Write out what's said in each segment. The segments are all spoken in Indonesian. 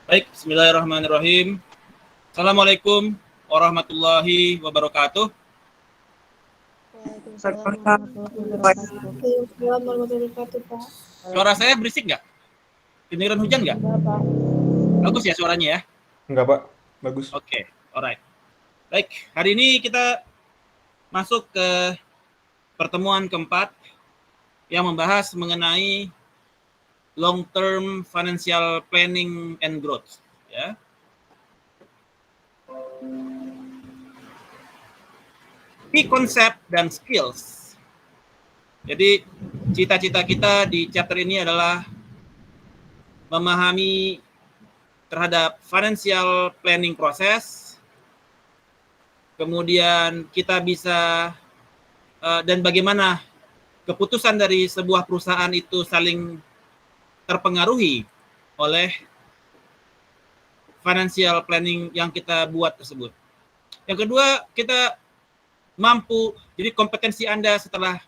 Baik, bismillahirrahmanirrahim. Assalamualaikum warahmatullahi wabarakatuh. Waalaikumsalam warahmatullahi wabarakatuh. Waalaikumsalam warahmatullahi wabarakatuh, Pak. Suara saya berisik nggak? Kedengeran hujan nggak? Enggak, Pak. Bagus ya suaranya ya? Enggak, Pak. Bagus. Oke, alright. Baik, hari ini kita masuk ke pertemuan keempat yang membahas mengenai long term financial planning and growth. Ya. Key konsep dan skills. Jadi cita-cita kita di chapter ini adalah memahami terhadap financial planning proses, kemudian kita bisa dan bagaimana keputusan dari sebuah perusahaan itu saling terpengaruhi oleh financial planning yang kita buat tersebut. Yang kedua, kita mampu, jadi kompetensi Anda setelah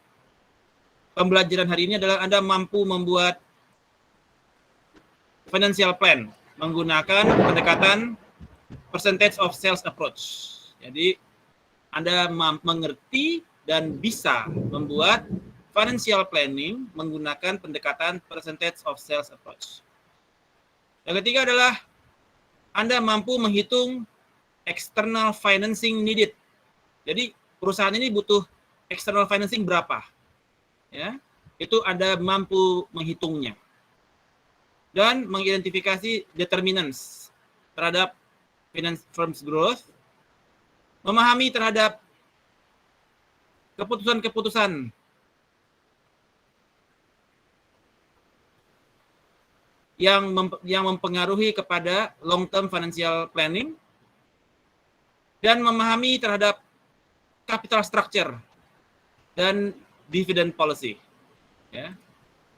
pembelajaran hari ini adalah Anda mampu membuat financial plan menggunakan pendekatan percentage of sales approach. Jadi Anda mengerti dan bisa membuat financial planning menggunakan pendekatan percentage of sales approach. Yang ketiga adalah Anda mampu menghitung external financing needed. Jadi perusahaan ini butuh external financing berapa? Ya, itu Anda mampu menghitungnya. Dan mengidentifikasi determinants terhadap finance firms growth, memahami terhadap keputusan-keputusan yang mempengaruhi kepada long term financial planning, dan memahami terhadap capital structure dan dividend policy, ya,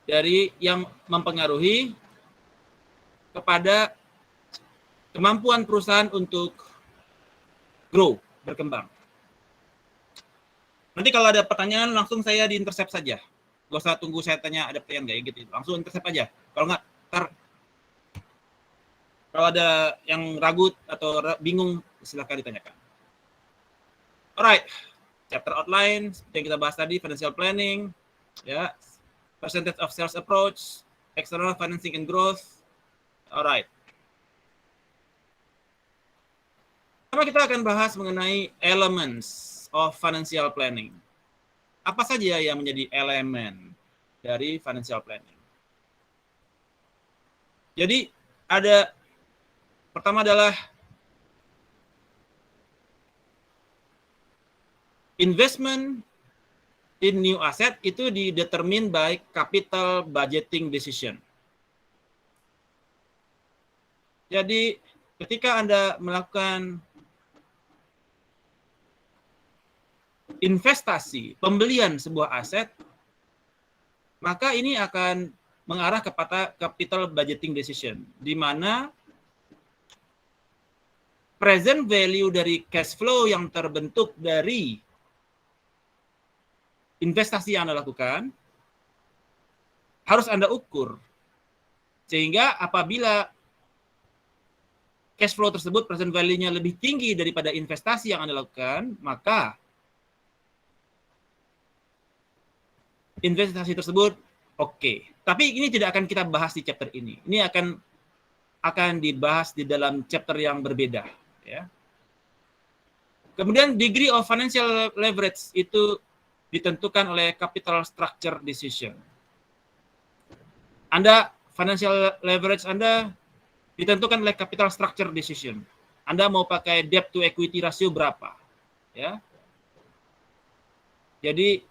dari yang mempengaruhi kepada kemampuan perusahaan untuk grow, berkembang. Nanti kalau ada pertanyaan langsung saya di-intercept saja. Gak usah tunggu saya tanya ada pertanyaan nggak gitu. Langsung intercept aja. Kalau nggak, kalau ada yang ragu atau bingung silakan ditanyakan. Alright, chapter outline seperti yang kita bahas tadi, financial planning, ya, percentage of sales approach, external financing and growth. Alright. Pertama kita akan bahas mengenai elements of financial planning. Apa saja yang menjadi elemen dari financial planning? Jadi ada pertama adalah investment in new asset itu didetermine by capital budgeting decision. Jadi ketika Anda melakukan investasi, pembelian sebuah aset, maka ini akan mengarah kepada capital budgeting decision, di mana present value dari cash flow yang terbentuk dari investasi yang Anda lakukan harus Anda ukur. Sehingga apabila cash flow tersebut present value-nya lebih tinggi daripada investasi yang Anda lakukan, maka investasi tersebut oke. Tapi ini tidak akan kita bahas di chapter ini. Ini akan dibahas di dalam chapter yang berbeda, ya. Kemudian degree of financial leverage itu ditentukan oleh capital structure decision. Financial leverage Anda ditentukan oleh capital structure decision. Anda mau pakai debt to equity ratio berapa, ya. Jadi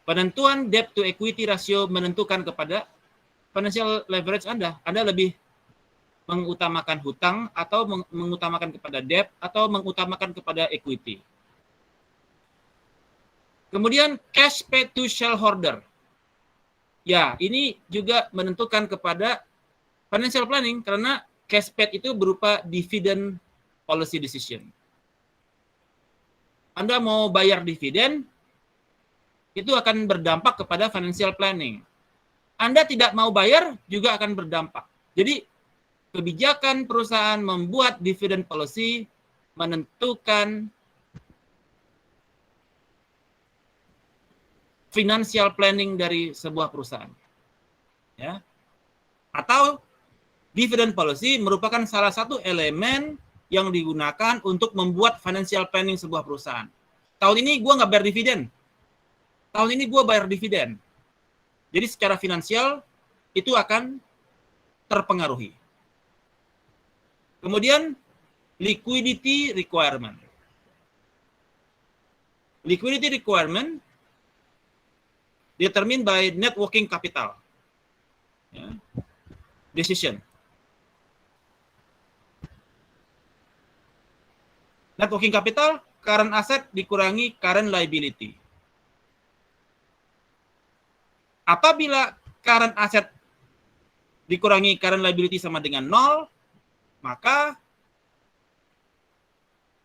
penentuan debt to equity ratio menentukan kepada financial leverage Anda. Anda lebih mengutamakan hutang atau mengutamakan kepada debt atau mengutamakan kepada equity. Kemudian cash paid to shareholder. Ya, ini juga menentukan kepada financial planning karena cash paid itu berupa dividend policy decision. Anda mau bayar dividen, itu akan berdampak kepada financial planning. Anda tidak mau bayar juga akan berdampak. Jadi kebijakan perusahaan membuat dividend policy menentukan financial planning dari sebuah perusahaan. Ya. Atau dividend policy merupakan salah satu elemen yang digunakan untuk membuat financial planning sebuah perusahaan. Tahun ini gue nggak bayar dividen. Tahun ini gue bayar dividen. Jadi secara finansial itu akan terpengaruhi. Kemudian liquidity requirement. Liquidity requirement determined by net working capital. Ya. Decision. Net working capital, current asset dikurangi current liability. Apabila current asset dikurangi current liability sama dengan 0, maka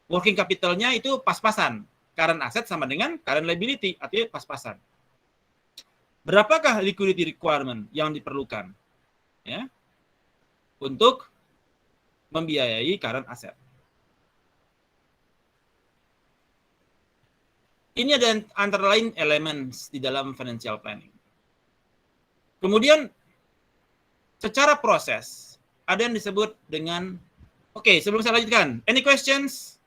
working capital-nya itu pas-pasan. Current asset sama dengan current liability, artinya pas-pasan. Berapakah liquidity requirement yang diperlukan? Ya, untuk membiayai current asset. Ini ada antara lain elemen di dalam financial planning. Kemudian secara proses ada yang disebut dengan sebelum saya lanjutkan, any questions?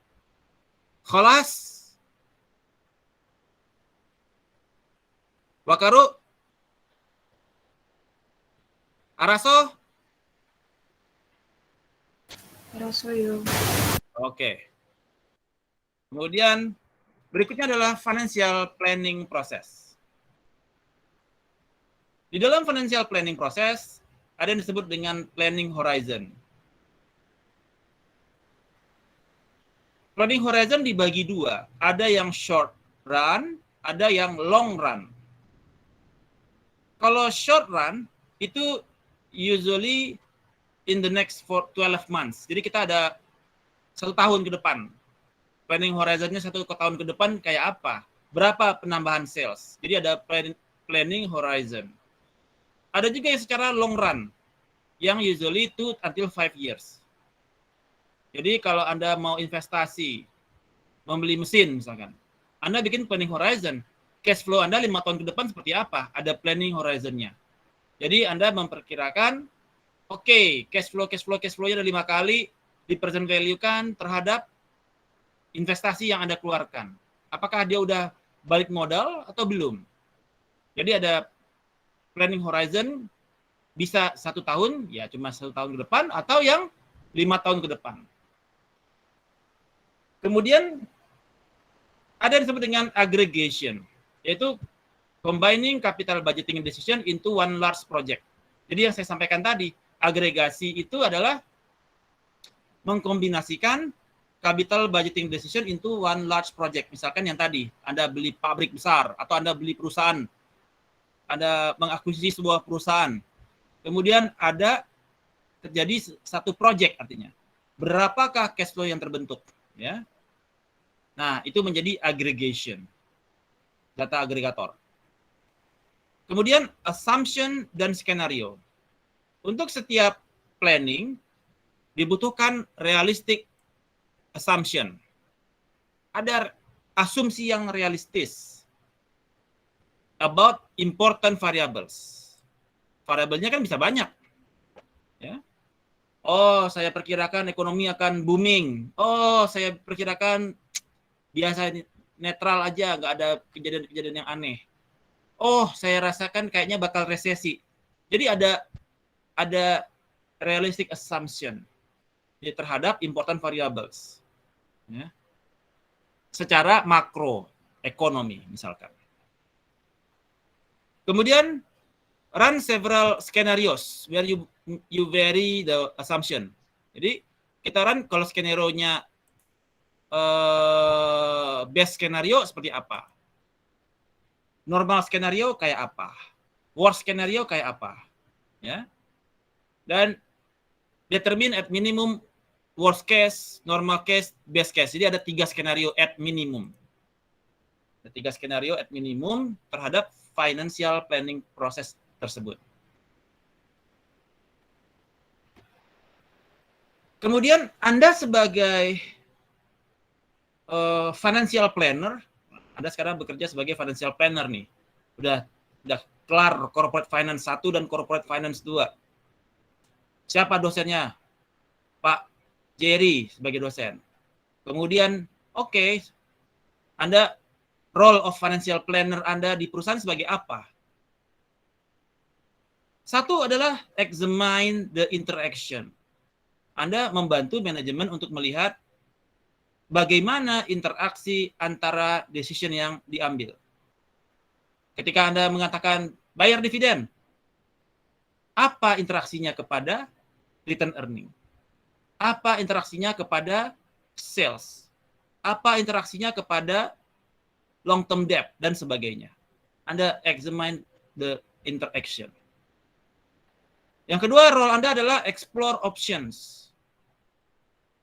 Khalas? Wakaru? Araso? Araso yo. Kemudian berikutnya adalah financial planning process. Di dalam financial planning process ada yang disebut dengan planning horizon. Planning horizon dibagi dua, ada yang short run, ada yang long run. Kalau short run itu usually in the next 12 months. Jadi kita ada 1 tahun ke depan. Planning horizonnya 1 tahun ke depan kayak apa? Berapa penambahan sales? Jadi ada planning horizon. Ada juga yang secara long run, yang usually 2 until 5 years. Jadi kalau Anda mau investasi, membeli mesin misalkan, Anda bikin planning horizon, cash flow Anda 5 tahun ke depan seperti apa? Ada planning horizonnya. Jadi Anda memperkirakan, cash flow-nya ada 5 kali, di present value kan terhadap investasi yang Anda keluarkan. Apakah dia udah balik modal atau belum? Jadi ada planning horizon bisa 1 tahun, ya cuma 1 tahun ke depan, atau yang 5 tahun ke depan. Kemudian ada yang disebut dengan aggregation, yaitu combining capital budgeting decision into one large project. Jadi yang saya sampaikan tadi, agregasi itu adalah mengkombinasikan capital budgeting decision into one large project. Misalkan yang tadi, Anda beli pabrik besar, atau Anda beli perusahaan, Anda mengakuisisi sebuah perusahaan. Kemudian ada terjadi satu project artinya. Berapakah cash flow yang terbentuk? Ya. Nah, itu menjadi aggregation. Data agregator. Kemudian assumption dan skenario. Untuk setiap planning dibutuhkan realistic assumption. Ada asumsi yang realistis about important variables. Variabelnya kan bisa banyak. Ya. Saya perkirakan ekonomi akan booming. Saya perkirakan biasa netral aja, nggak ada kejadian-kejadian yang aneh. Saya rasakan kayaknya bakal resesi. Jadi ada realistic assumption terhadap important variables. Ya. Secara makro ekonomi misalkan. Kemudian run several scenarios where you vary the assumption. Jadi kita run kalau skenario-nya best skenario seperti apa, normal skenario kayak apa, worst skenario kayak apa, ya. Dan determine at minimum worst case, normal case, best case. Jadi ada 3 skenario at minimum. Ada 3 skenario at minimum terhadap financial planning proses tersebut. Kemudian Anda sebagai financial planner, Anda sekarang bekerja sebagai financial planner nih. Udah kelar corporate finance 1 dan corporate finance 2. Siapa dosennya? Pak Jerry sebagai dosen. Kemudian, oke, Anda role of financial planner Anda di perusahaan sebagai apa? Satu adalah examine the interaction. Anda membantu manajemen untuk melihat bagaimana interaksi antara decision yang diambil. Ketika Anda mengatakan bayar dividen, apa interaksinya kepada return earning? Apa interaksinya kepada sales? Apa interaksinya kepada long term debt dan sebagainya? Anda examine the interaction. Yang kedua, role Anda adalah explore options.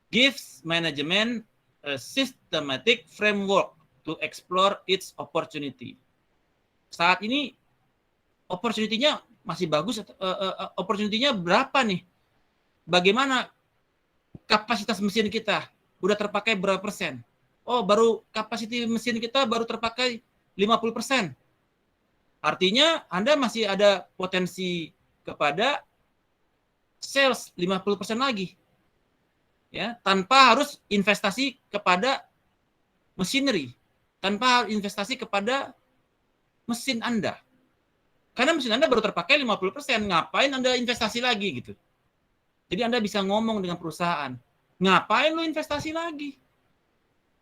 Gives management a systematic framework to explore its opportunity. Saat ini opportunity-nya masih bagus, opportunity-nya berapa nih? Bagaimana kapasitas mesin kita? Udah terpakai berapa persen? Oh, baru kapasitas mesin kita baru terpakai 50%. Artinya Anda masih ada potensi kepada sales 50% lagi. Ya, tanpa harus investasi kepada machinery, tanpa investasi kepada mesin Anda. Karena mesin Anda baru terpakai 50%, ngapain Anda investasi lagi gitu. Jadi Anda bisa ngomong dengan perusahaan, ngapain lu investasi lagi?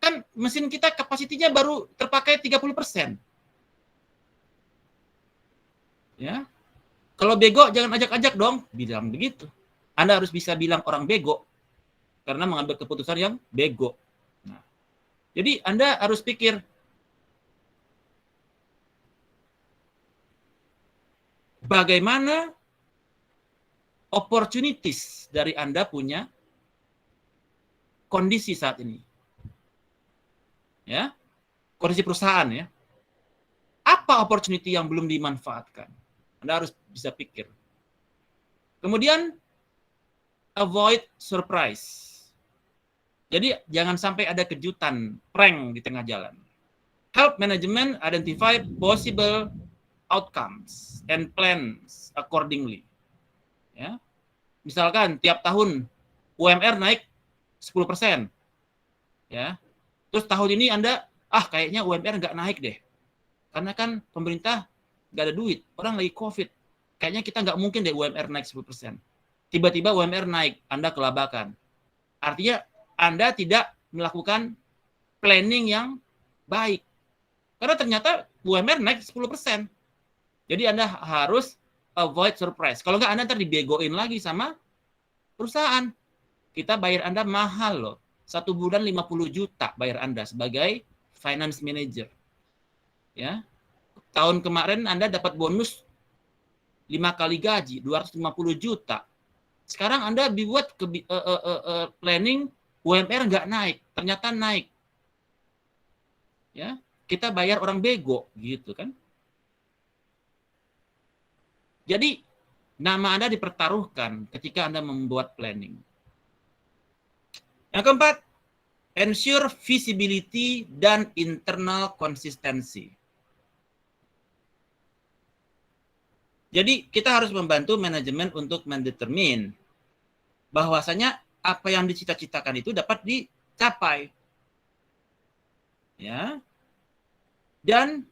Kan mesin kita kapasitinya baru terpakai 30%. Ya. Kalau bego jangan ajak-ajak dong, bilang begitu. Anda harus bisa bilang orang bego karena mengambil keputusan yang bego. Nah, jadi Anda harus pikir, bagaimana opportunities dari Anda punya kondisi saat ini. Ya, kondisi perusahaan ya. Apa opportunity yang belum dimanfaatkan? Anda harus bisa pikir. Kemudian, avoid surprise. Jadi, jangan sampai ada kejutan, prank di tengah jalan. Help management identify possible outcomes and plans accordingly. Ya. Misalkan tiap tahun UMR naik 10%. Ya. Terus tahun ini Anda, kayaknya UMR nggak naik deh. Karena kan pemerintah nggak ada duit, orang lagi COVID. Kayaknya kita nggak mungkin deh UMR naik 10%. Tiba-tiba UMR naik, Anda kelabakan. Artinya Anda tidak melakukan planning yang baik. Karena ternyata UMR naik 10%. Jadi Anda harus avoid surprise. Kalau nggak, Anda ntar dibegoin lagi sama perusahaan. Kita bayar Anda mahal loh. 1 bulan 50 juta bayar Anda sebagai finance manager. Ya. Tahun kemarin Anda dapat bonus 5 kali gaji, 250 juta. Sekarang Anda dibuat planning UMR nggak naik, ternyata naik. Ya, kita bayar orang bego gitu kan. Jadi nama Anda dipertaruhkan ketika Anda membuat planning. Yang keempat, ensure visibility dan internal consistency. Jadi kita harus membantu manajemen untuk mendetermine bahwasanya apa yang dicita-citakan itu dapat dicapai. Ya. Dan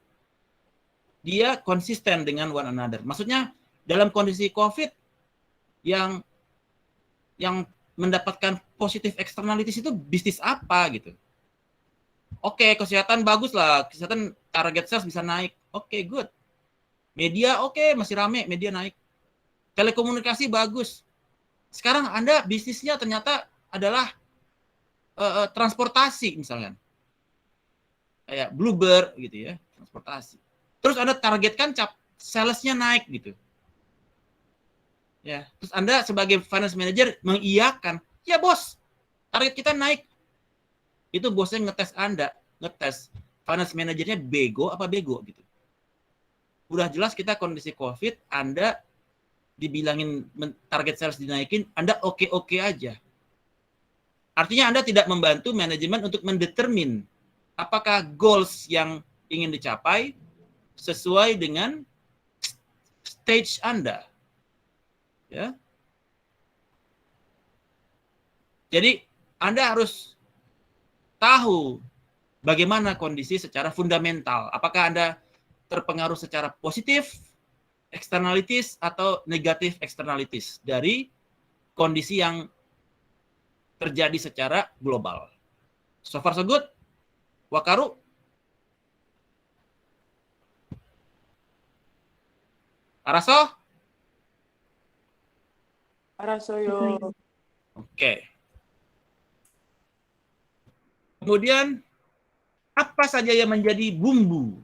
dia konsisten dengan one another. Maksudnya dalam kondisi COVID yang mendapatkan positif externalities itu bisnis apa gitu. Oke, kesehatan bagus lah, kesehatan target sales bisa naik. Oke, good. Media oke, masih rame, media naik. Telekomunikasi bagus. Sekarang Anda bisnisnya ternyata adalah transportasi misalnya. Kayak Bluebird gitu ya, transportasi. Terus Anda targetkan sales-nya naik gitu. Ya, terus Anda sebagai finance manager mengiyakan, ya bos, target kita naik. Itu bosnya ngetes Anda, ngetes finance manajernya bego apa bego gitu. Udah jelas kita kondisi COVID, Anda dibilangin target sales dinaikin, Anda oke-oke aja. Artinya Anda tidak membantu manajemen untuk mendetermin apakah goals yang ingin dicapai sesuai dengan stage Anda. Ya. Jadi Anda harus tahu bagaimana kondisi secara fundamental. Apakah Anda terpengaruh secara positif, externalities, atau negatif externalities dari kondisi yang terjadi secara global. So far so good. Wakaru? Araso? Arasoyo. Oke. Kemudian, apa saja yang menjadi bumbu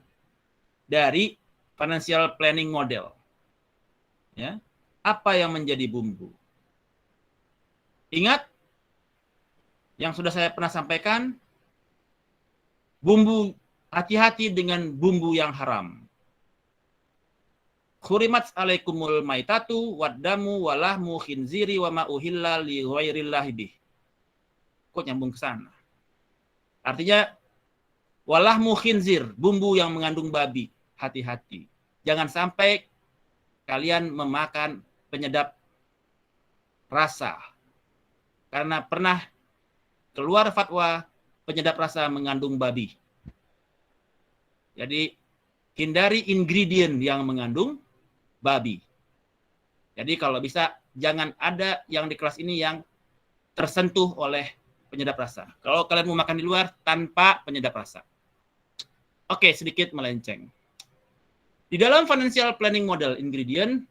dari financial planning model? Ya, apa yang menjadi bumbu? Ingat yang sudah saya pernah sampaikan, bumbu, hati-hati dengan bumbu yang haram. Khurimat alaikumul maitatu waddamu walahmu khinziri wa ma uhilla li ghairillahi bih. Kok nyambung ke sana? Artinya walahmu khinzir, bumbu yang mengandung babi. Hati-hati. Jangan sampai kalian memakan penyedap rasa. Karena pernah keluar fatwa penyedap rasa mengandung babi. Jadi hindari ingredient yang mengandung babi. Jadi kalau bisa jangan ada yang di kelas ini yang tersentuh oleh penyedap rasa. Kalau kalian mau makan di luar tanpa penyedap rasa. Oke, sedikit melenceng. Di dalam financial planning model ingredient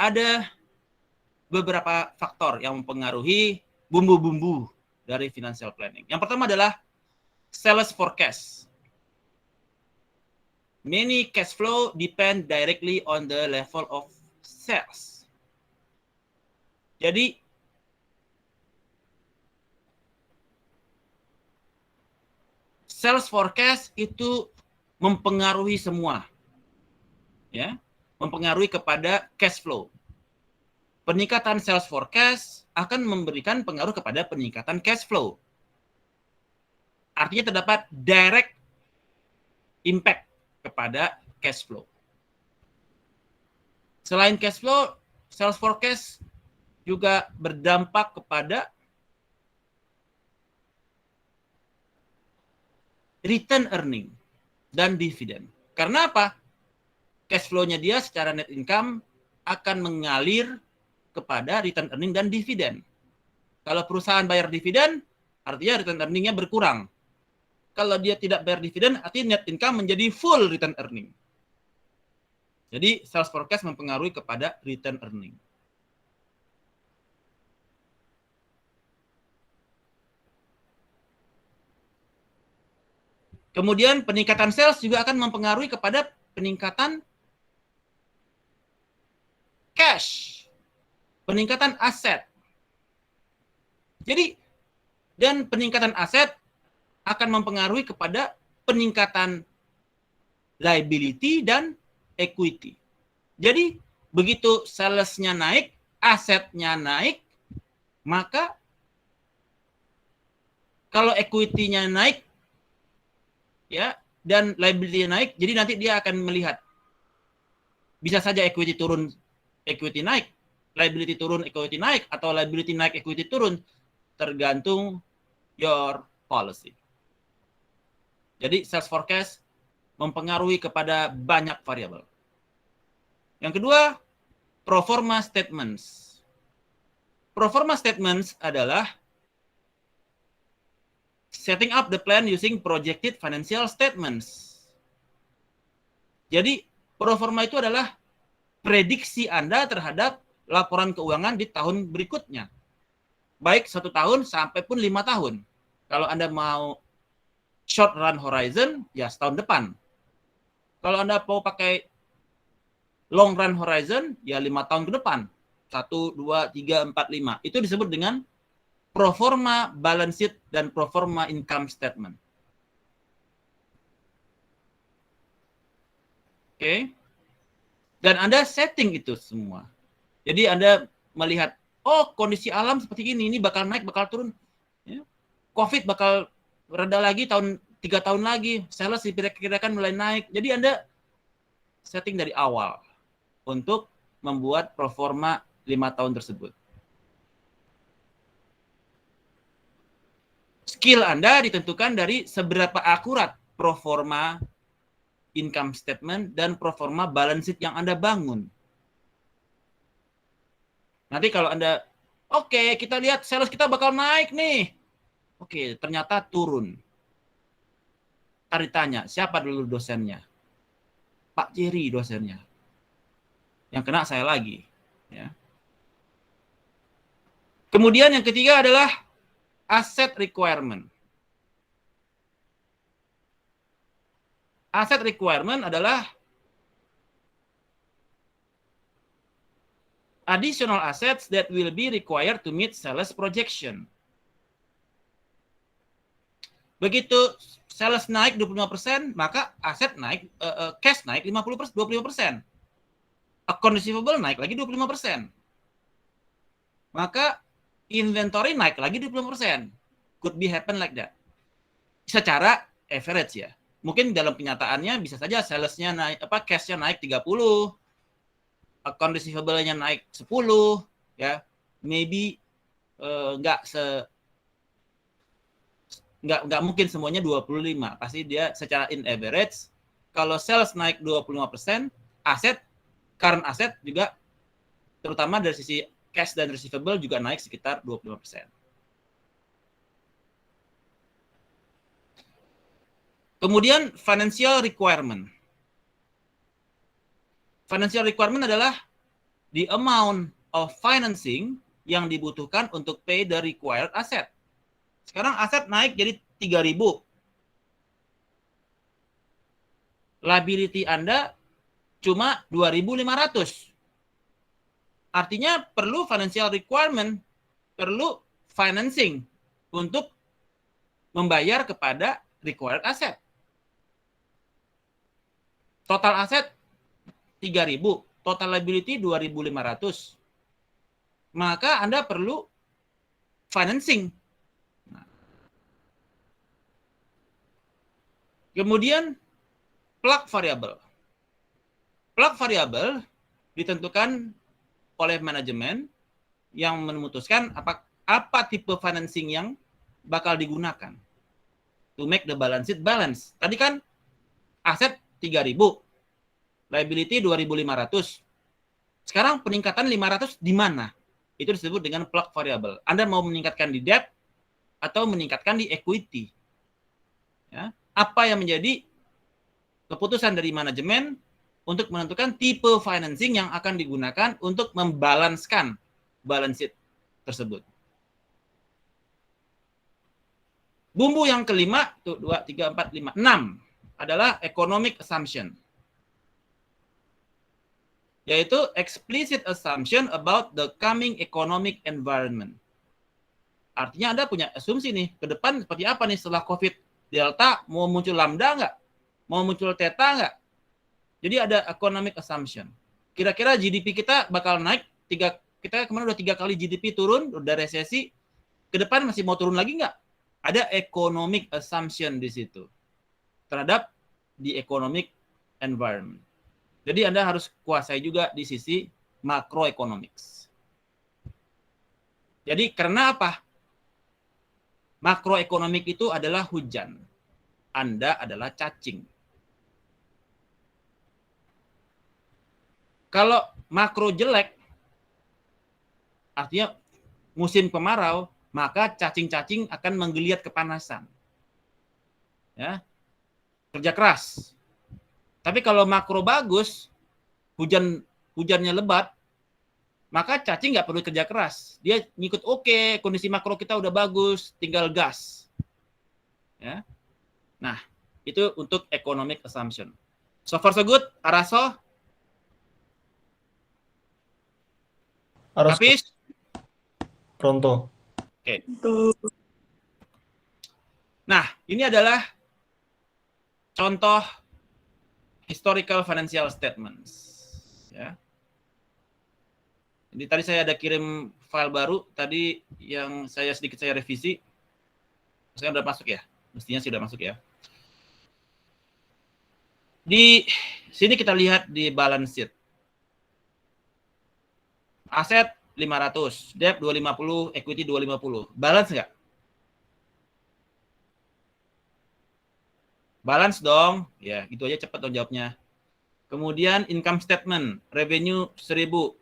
ada beberapa faktor yang mempengaruhi bumbu-bumbu dari financial planning. Yang pertama adalah sales forecast. Many cash flow depend directly on the level of sales. Jadi sales forecast itu mempengaruhi semua. Ya, mempengaruhi kepada cash flow. Peningkatan sales forecast akan memberikan pengaruh kepada peningkatan cash flow. Artinya terdapat direct impact kepada cash flow. Selain cash flow, sales forecast juga berdampak kepada return earning dan dividen. Karena apa? Cash flow-nya dia secara net income akan mengalir kepada return earning dan dividen. Kalau perusahaan bayar dividen, artinya return earning-nya berkurang. Kalau dia tidak bayar dividen, artinya net income menjadi full return earning. Jadi sales forecast mempengaruhi kepada return earning. Kemudian peningkatan sales juga akan mempengaruhi kepada peningkatan cash, peningkatan aset. Jadi, dan peningkatan aset akan mempengaruhi kepada peningkatan liability dan equity. Jadi, begitu sales-nya naik, asetnya naik, maka kalau equity-nya naik, ya, dan liability-nya naik, jadi nanti dia akan melihat. Bisa saja equity turun, equity naik, liability turun, equity naik, atau liability naik, equity turun, tergantung your policy. Jadi sales forecast mempengaruhi kepada banyak variabel. Yang kedua, pro forma statements. Pro forma statements adalah setting up the plan using projected financial statements. Jadi pro forma itu adalah prediksi Anda terhadap laporan keuangan di tahun berikutnya. Baik 1 tahun sampai pun 5 tahun. Kalau Anda mau short run horizon, ya setahun depan. Kalau Anda mau pakai long run horizon, ya 5 tahun ke depan. 1, 2, 3, 4, 5. Itu disebut dengan pro forma balance sheet dan pro forma income statement. Oke. Dan Anda setting itu semua. Jadi Anda melihat, oh kondisi alam seperti ini bakal naik, bakal turun. Ya. COVID bakal reda lagi 3 tahun lagi, sales diperkirakan mulai naik. Jadi Anda setting dari awal untuk membuat performa 5 tahun tersebut. Skill Anda ditentukan dari seberapa akurat performa income statement dan performa balance sheet yang Anda bangun. Nanti kalau Anda, oke, kita lihat sales kita bakal naik nih. Oke, ternyata turun. Ntar ditanya, siapa dulu dosennya? Pak Jerry dosennya. Yang kena saya lagi. Ya. Kemudian yang ketiga adalah asset requirement. Asset requirement adalah additional assets that will be required to meet sales projection. Begitu sales naik 25%, maka aset naik, cash naik 25%. Account receivable naik lagi 25%. Maka inventory naik lagi 25%. Could be happen like that. Secara average ya. Mungkin dalam kenyataannya bisa saja salesnya naik, cashnya naik 30, account receivable-nya naik 10, ya. Maybe nggak mungkin semuanya 25. Pasti dia secara in average, kalau sales naik 25%, current asset juga, terutama dari sisi cash dan receivable juga naik sekitar 25%. Kemudian financial requirement. Financial requirement adalah the amount of financing yang dibutuhkan untuk pay the required asset. Sekarang aset naik jadi 3.000. Liability Anda cuma 2.500. Artinya perlu financial requirement, perlu financing untuk membayar kepada required asset. Total aset 3.000, total liability 2.500. Maka Anda perlu financing. Kemudian plug variable. Plug variable ditentukan oleh manajemen yang memutuskan apa tipe financing yang bakal digunakan to make the balance sheet balance. Tadi kan aset 3.000, liability 2.500. Sekarang peningkatan 500 di mana? Itu disebut dengan plug variable. Anda mau meningkatkan di debt atau meningkatkan di equity. Ya. Apa yang menjadi keputusan dari manajemen untuk menentukan tipe financing yang akan digunakan untuk membalanskan balance sheet tersebut. Bumbu yang kelima, 2, 3, 4, 5, 6 adalah economic assumption. Yaitu explicit assumption about the coming economic environment. Artinya Anda punya asumsi nih, ke depan seperti apa nih setelah COVID Delta, mau muncul Lambda nggak? Mau muncul Theta nggak? Jadi ada economic assumption. Kira-kira GDP kita bakal naik, kita kemarin udah 3 kali GDP turun, udah resesi, ke depan masih mau turun lagi nggak? Ada economic assumption di situ terhadap the economic environment. Jadi Anda harus kuasai juga di sisi macroeconomics. Jadi karena apa? Makroekonomik itu adalah hujan. Anda adalah cacing. Kalau makro jelek, artinya musim kemarau, maka cacing-cacing akan menggeliat kepanasan. Ya, kerja keras. Tapi kalau makro bagus, hujannya lebat, maka cacing nggak perlu kerja keras. Dia ngikut oke, kondisi makro kita udah bagus, tinggal gas. Ya. Nah, itu untuk economic assumption. So far so good, Araso? Hafiz? Pronto. Oke. Nah, ini adalah contoh historical financial statements. Ya. Jadi tadi saya ada kirim file baru tadi yang saya revisi. Saya udah masuk ya. Mestinya sih udah masuk ya. Di sini kita lihat di balance sheet. Aset 500, debt 250, equity 250. Balance nggak? Balance dong. Ya, gitu aja cepat dong jawabnya. Kemudian income statement, revenue 1000,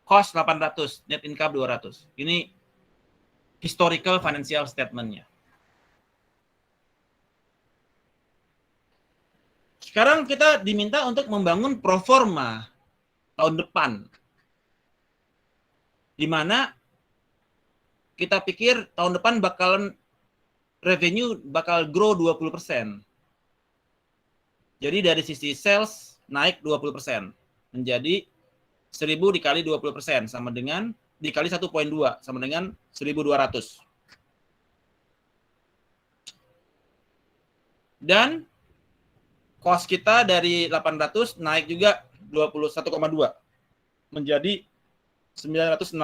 cost 800, net income 200. Ini historical financial statement-nya. Sekarang kita diminta untuk membangun pro forma tahun depan. Di mana kita pikir tahun depan bakalan revenue bakal grow 20%. Jadi dari sisi sales naik 20%. Menjadi 1000 dikali 20% sama dengan dikali 1,2 sama dengan 1.200. Dan cost kita dari 800 naik juga 21,2 menjadi 960,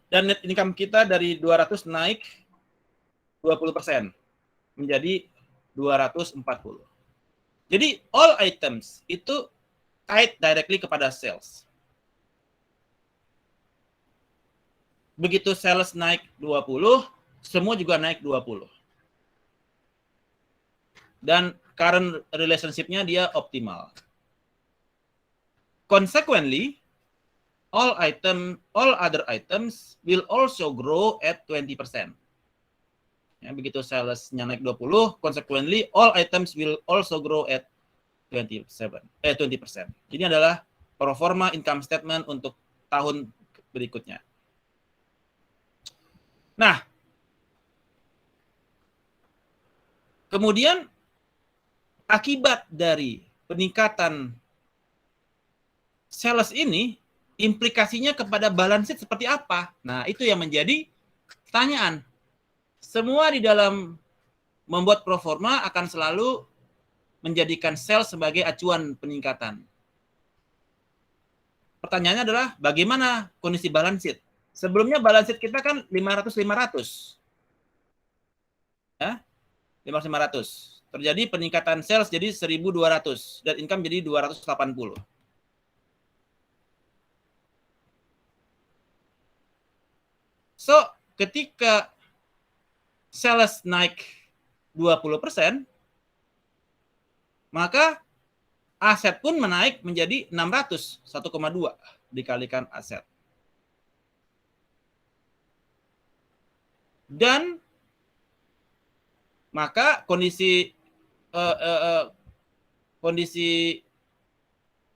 dan net income kita dari 200 naik 20% menjadi 240. Jadi all items itu tied directly kepada sales. Begitu sales naik 20, semua juga naik 20. Dan current relationship-nya dia optimal. Consequently, all other items will also grow at 20%. Ya, begitu salesnya naik 20, consequently all items will also grow at 20%. Ini adalah pro forma income statement untuk tahun berikutnya. Nah, kemudian akibat dari peningkatan sales ini, implikasinya kepada balance sheet seperti apa? Nah, itu yang menjadi pertanyaan. Semua di dalam membuat pro forma akan selalu menjadikan sales sebagai acuan peningkatan. Pertanyaannya adalah bagaimana kondisi balance sheet? Sebelumnya balance sheet kita kan 500-500. Ya, 500-500. Terjadi peningkatan sales jadi 1.200 dan income jadi 280. So, ketika sales naik 20%, maka aset pun menaik menjadi 600, 1,2 dikalikan aset. Dan maka kondisi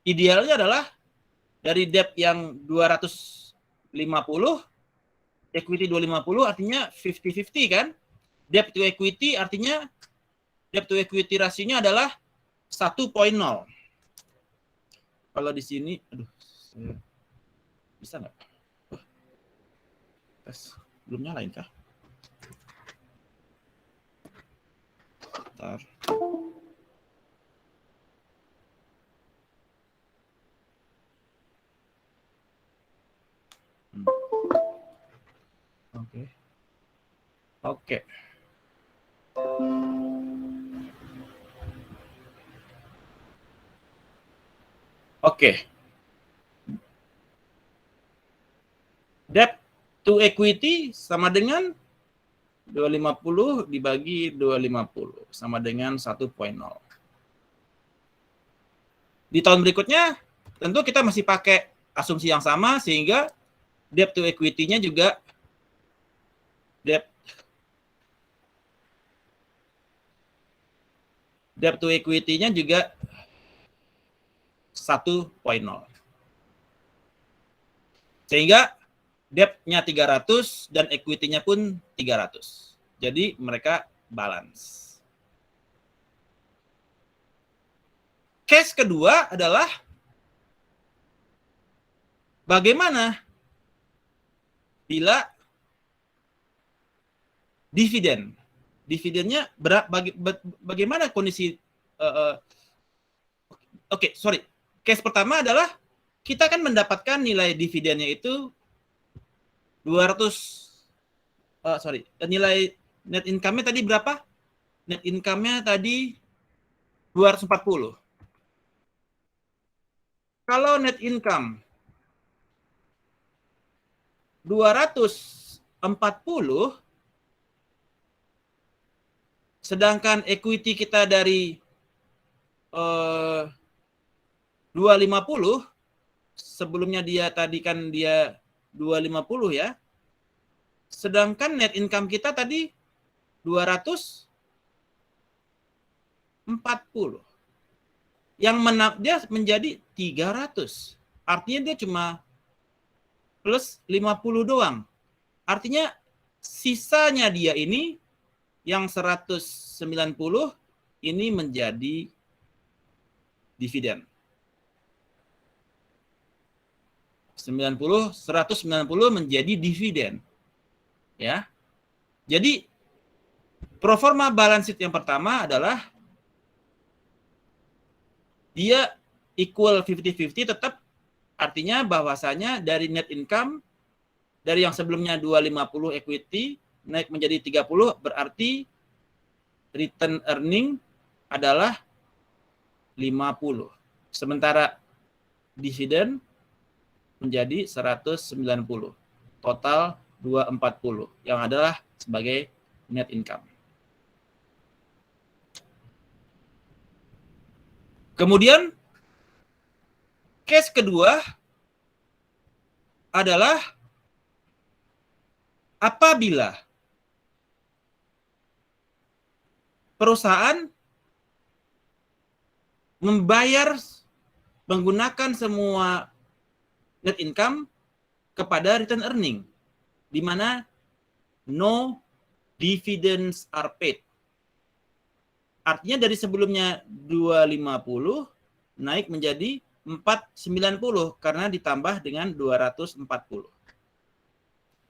idealnya adalah dari debt yang 250, equity 250 artinya 50-50 kan? Debt to equity artinya debt to equity rasionya adalah 1,0. Kalau di sini, aduh, bisa nggak? Tes, belum nyalain kah? Bentar. Oke. Oke. Oke. Debt to equity sama dengan 250 dibagi 250 sama dengan 1,0. Di tahun berikutnya tentu kita masih pakai asumsi yang sama sehingga debt to equity-nya juga debt to equity-nya juga 1,0. Sehingga debt-nya 300 dan equity-nya pun 300. Jadi mereka balance. Case kedua adalah bagaimana bila dividen. Dividennya bagaimana kondisi Case pertama adalah kita kan mendapatkan nilai dividennya itu 200, nilai net income-nya tadi berapa? Net income-nya tadi 240. Kalau net income 240, sedangkan equity kita dari 250, sebelumnya dia tadi kan dia 250 ya. Sedangkan net income kita tadi 240. Yang dia menjadi 300. Artinya dia cuma plus 50 doang. Artinya sisanya dia ini yang 190 ini menjadi dividen. 190 menjadi dividen. Ya. Jadi proforma balance sheet yang pertama adalah dia equal 50-50, tetap artinya bahwasanya dari net income dari yang sebelumnya 250 equity naik menjadi 30, berarti return earning adalah 50. Sementara dividen menjadi 190. Total 240 yang adalah sebagai net income. Kemudian case kedua adalah apabila perusahaan membayar menggunakan semua net income kepada return earning, di mana no dividends are paid. Artinya dari sebelumnya 250 naik menjadi 490 karena ditambah dengan 240.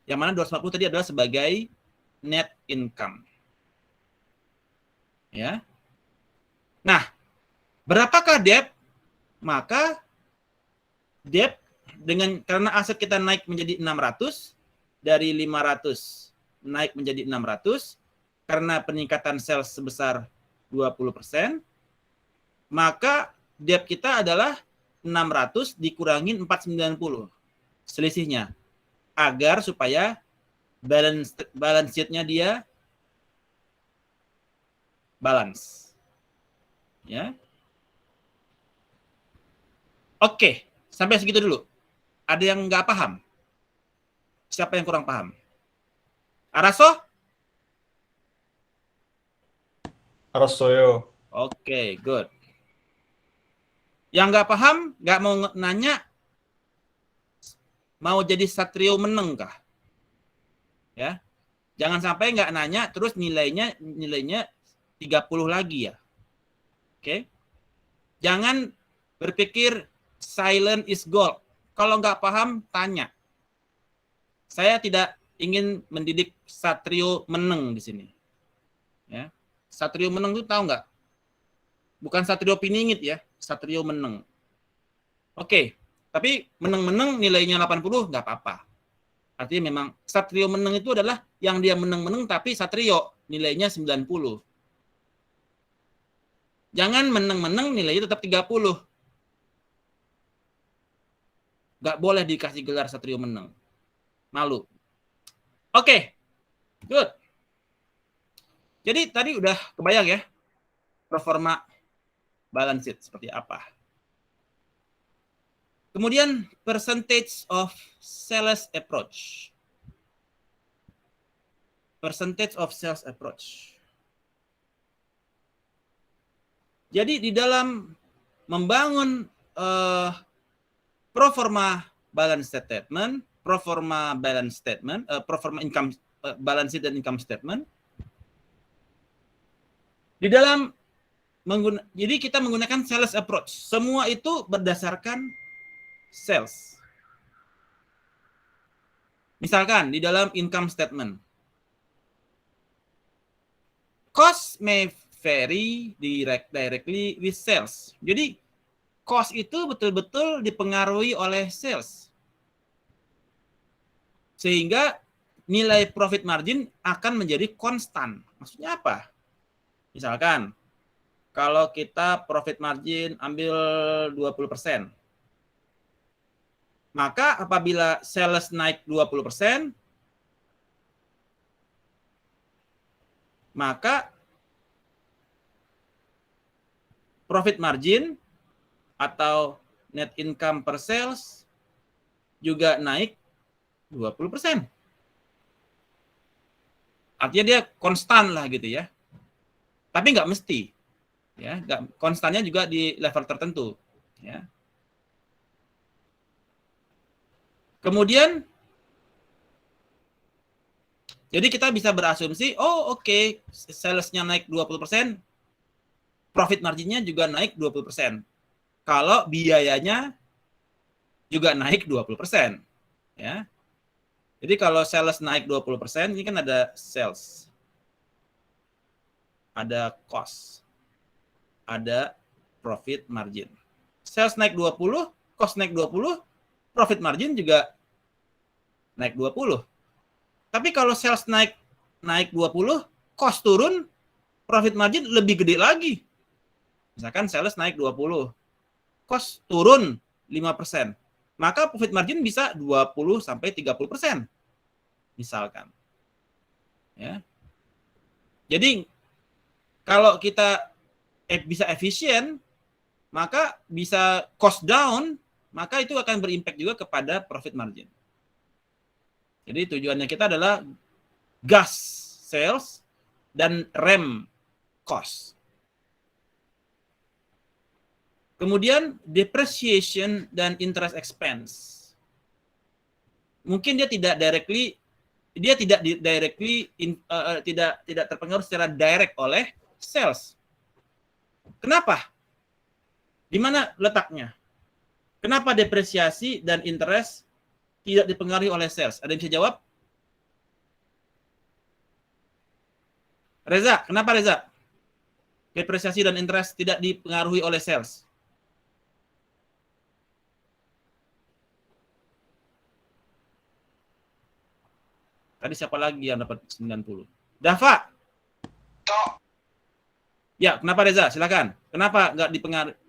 Yang mana 240 tadi adalah sebagai net income. Ya. Nah, berapakah debt? Maka debt karena aset kita naik menjadi 600, dari 500 naik menjadi 600 karena peningkatan sales sebesar 20%, maka debt kita adalah 600 dikurangin 490 selisihnya, agar supaya balance sheet-nya dia balance. Ya. Oke, sampai segitu dulu. Ada yang nggak paham? Siapa yang kurang paham? Araso? 알았어요. Oke, good. Yang nggak paham, nggak mau nanya, mau jadi satrio meneng kah? Ya, jangan sampai nggak nanya, terus nilainya 30 lagi ya. Oke? Jangan berpikir silent is gold. Kalau nggak paham, tanya. Saya tidak ingin mendidik satrio meneng di sini. Ya. Satrio meneng itu tahu nggak? Bukan satrio piningit ya, satrio meneng. Oke, tapi meneng-meneng nilainya 80 nggak apa-apa. Artinya memang satrio meneng itu adalah yang dia meneng-meneng tapi satrio nilainya 90. Jangan meneng-meneng nilainya tetap 30. Nggak boleh dikasih gelar satrio meneng. Malu. Oke, good. Jadi tadi udah kebayang ya performa balance sheet seperti apa. Kemudian percentage of sales approach. Percentage of sales approach. Jadi di dalam membangun proforma balance statement, proforma income balance sheet dan income statement. Di dalam jadi kita menggunakan sales approach. Semua itu berdasarkan sales. Misalkan di dalam income statement, cost may vary directly with sales. Jadi cost itu betul-betul dipengaruhi oleh sales. Sehingga nilai profit margin akan menjadi konstan. Maksudnya apa? Misalkan, kalau kita profit margin ambil 20%, maka apabila sales naik 20%, maka profit margin atau net income per sales juga naik 20%. Artinya dia konstan lah gitu ya. Tapi nggak mesti. Ya, konstannya juga di level tertentu. Ya. Kemudian, jadi kita bisa berasumsi, oh oke, salesnya naik 20%, profit marginnya juga naik 20%. Kalau biayanya juga naik 20%. Ya. Jadi kalau sales naik 20%, ini kan ada sales, ada cost, ada profit margin. Sales naik 20, cost naik 20, profit margin juga naik 20. Tapi kalau sales naik 20, cost turun, profit margin lebih gede lagi. Misalkan sales naik 20, cost turun 5%. Maka profit margin bisa 20 sampai 30%. Misalkan. Ya. Jadi kalau kita bisa efisien, maka bisa cost down, maka itu akan berimpact juga kepada profit margin. Jadi tujuannya kita adalah gas sales dan rem cost. Kemudian depreciation dan interest expense. Mungkin dia tidak tidak terpengaruh secara direct oleh sales. Kenapa? Di mana letaknya? Kenapa depresiasi dan interest tidak dipengaruhi oleh sales? Ada yang bisa jawab? Reza, kenapa Reza? Depresiasi dan interest tidak dipengaruhi oleh sales. Tadi siapa lagi yang dapat 90? Dava. Ya, kenapa Reza? Silakan. Kenapa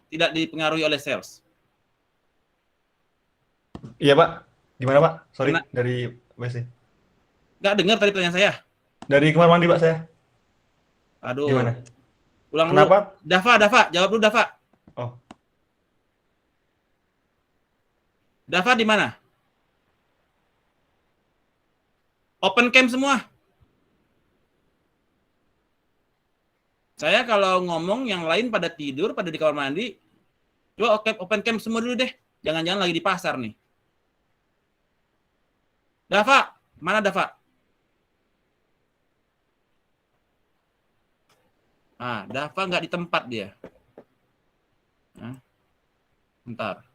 tidak dipengaruhi oleh sales? Iya, Pak. Gimana, Pak? Sorry, Kena- dari WC. Nggak dengar tadi pertanyaan saya. Dari kamar mandi, Pak, saya. Aduh. Gimana? Ulang dulu. Kenapa? Dava, jawab dulu Dava. Oh, Dava di mana? Open cam semua. Saya kalau ngomong yang lain pada tidur, pada di kamar mandi. Coba open cam semua dulu deh. Jangan-jangan lagi di pasar nih. Dava, mana Dava? Ah, Dava nggak di tempat dia. Nah, bentar.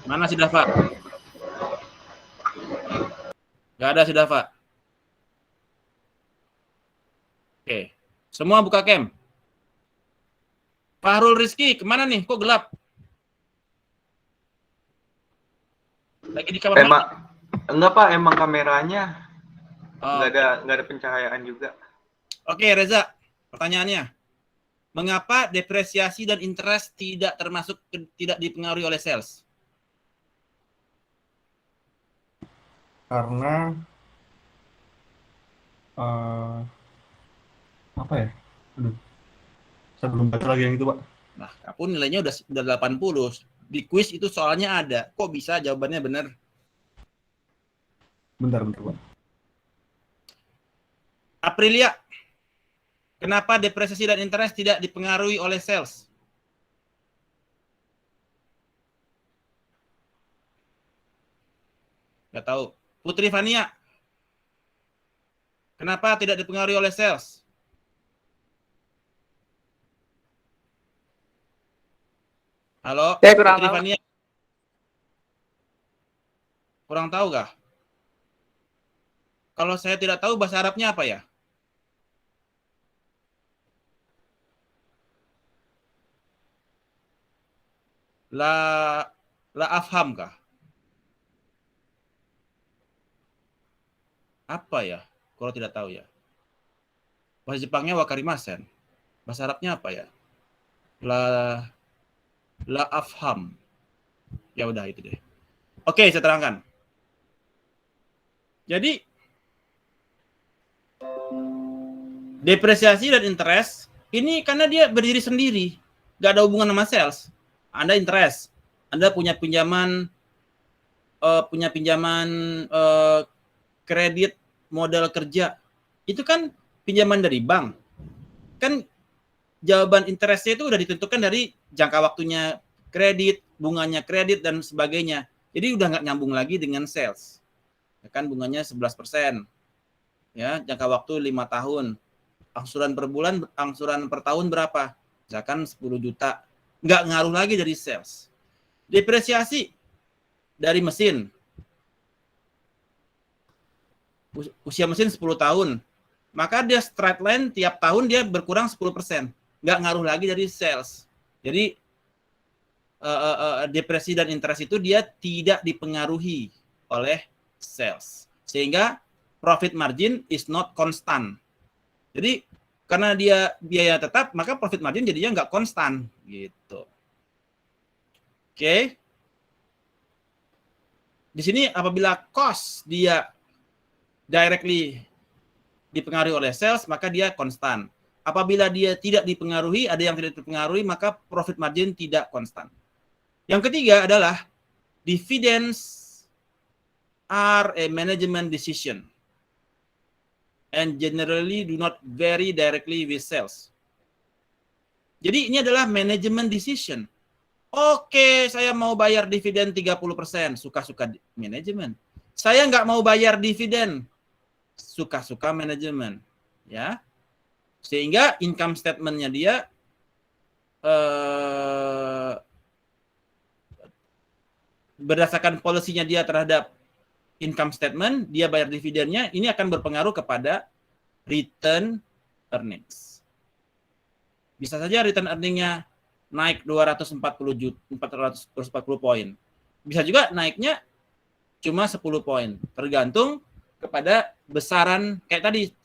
Mana si Dava? Nggak ada si Dava. Oke. Semua buka cam. Fahrul Rizky, kemana nih? Kok gelap? Lagi di kamar mandi? Enggak Pak, emang kameranya Oh, nggak ada pencahayaan juga. Oke, Reza. Pertanyaannya, mengapa depresiasi dan interest tidak dipengaruhi oleh sales? karena apa ya? Aduh, saya belum baca lagi yang itu, Pak. Nah, kapun nilainya udah 80. Di kuis itu soalnya ada. Kok bisa jawabannya benar? Bentar, Pak. Aprilia, kenapa depresiasi dan interest tidak dipengaruhi oleh sales? Nggak tahu. Putri Fania, kenapa tidak dipengaruhi oleh sales? Halo, Saya kurang Putri tahu. Fania. Kurang tahu kah? Kalau saya tidak tahu bahasa Arabnya apa ya? La afham kah? Apa ya? Kalau tidak tahu ya. Bahasa Jepangnya wakarimasen. Bahasa Arabnya apa ya? La afham. Ya udah itu deh. Oke, saya terangkan. Jadi depresiasi dan interest ini karena dia berdiri sendiri, nggak ada hubungan sama sales. Anda interest, Anda punya pinjaman kredit modal kerja, itu kan pinjaman dari bank. Kan jawaban interestnya itu udah ditentukan dari jangka waktunya kredit, bunganya kredit, dan sebagainya. Jadi udah nggak nyambung lagi dengan sales. Ya kan bunganya 11%. Ya, jangka waktu 5 tahun. Angsuran per bulan, angsuran per tahun berapa? Misalkan 10 juta. Nggak ngaruh lagi dari sales. Depresiasi dari mesin. Usia mesin 10 tahun. Maka dia straight line tiap tahun dia berkurang 10%. Nggak ngaruh lagi dari sales. Jadi depresi dan interest itu dia tidak dipengaruhi oleh sales. Sehingga profit margin is not constant. Jadi karena dia biaya tetap, maka profit margin jadinya nggak konstan gitu. Oke. Di sini apabila cost dia directly dipengaruhi oleh sales, maka dia konstan. Apabila dia tidak dipengaruhi, ada yang tidak dipengaruhi, maka profit margin tidak konstan. Yang ketiga adalah dividends are a management decision and generally do not vary directly with sales. Jadi ini adalah management decision. Oke, saya mau bayar dividen 30%, suka-suka manajemen. Saya nggak mau bayar dividen, suka-suka manajemen. Ya, sehingga income statement-nya dia berdasarkan polisinya dia terhadap income statement, dia bayar dividennya, ini akan berpengaruh kepada return earnings. Bisa saja return earning-nya naik 440 poin. Bisa juga naiknya cuma 10 poin. Tergantung kepada besaran, kayak tadi,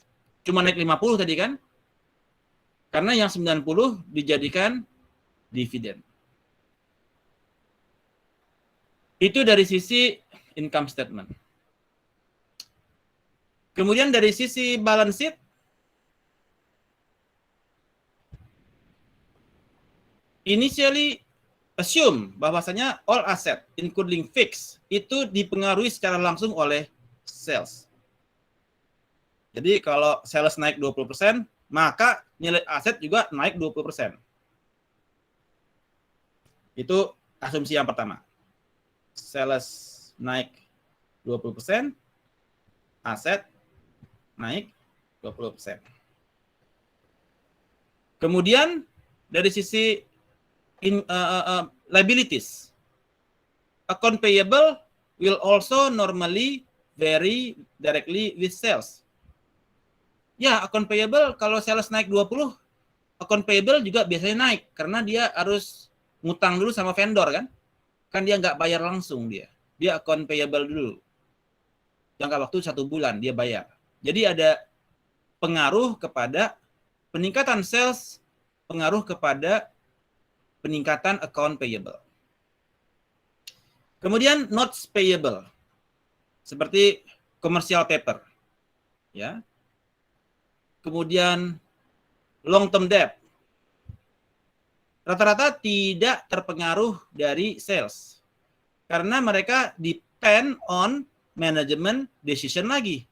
cuma naik 50 tadi kan? Karena yang 90 dijadikan dividen. Itu dari sisi income statement. Kemudian dari sisi balance sheet, initially assume bahwasanya all asset including fixed itu dipengaruhi secara langsung oleh sales. Jadi kalau sales naik 20%, maka nilai aset juga naik 20%. Itu asumsi yang pertama. Sales naik 20%, aset naik 20%. Kemudian dari sisi liabilities, account payable will also normally vary directly with sales. Ya, account payable kalau sales naik 20, account payable juga biasanya naik karena dia harus ngutang dulu sama vendor kan? Kan dia nggak bayar langsung dia. Dia account payable dulu. Jangka waktu 1 bulan dia bayar. Jadi ada pengaruh kepada peningkatan sales, pengaruh kepada peningkatan account payable. Kemudian notes payable. Seperti commercial paper. Ya. Kemudian long term debt. Rata-rata tidak terpengaruh dari sales. Karena mereka depend on management decision lagi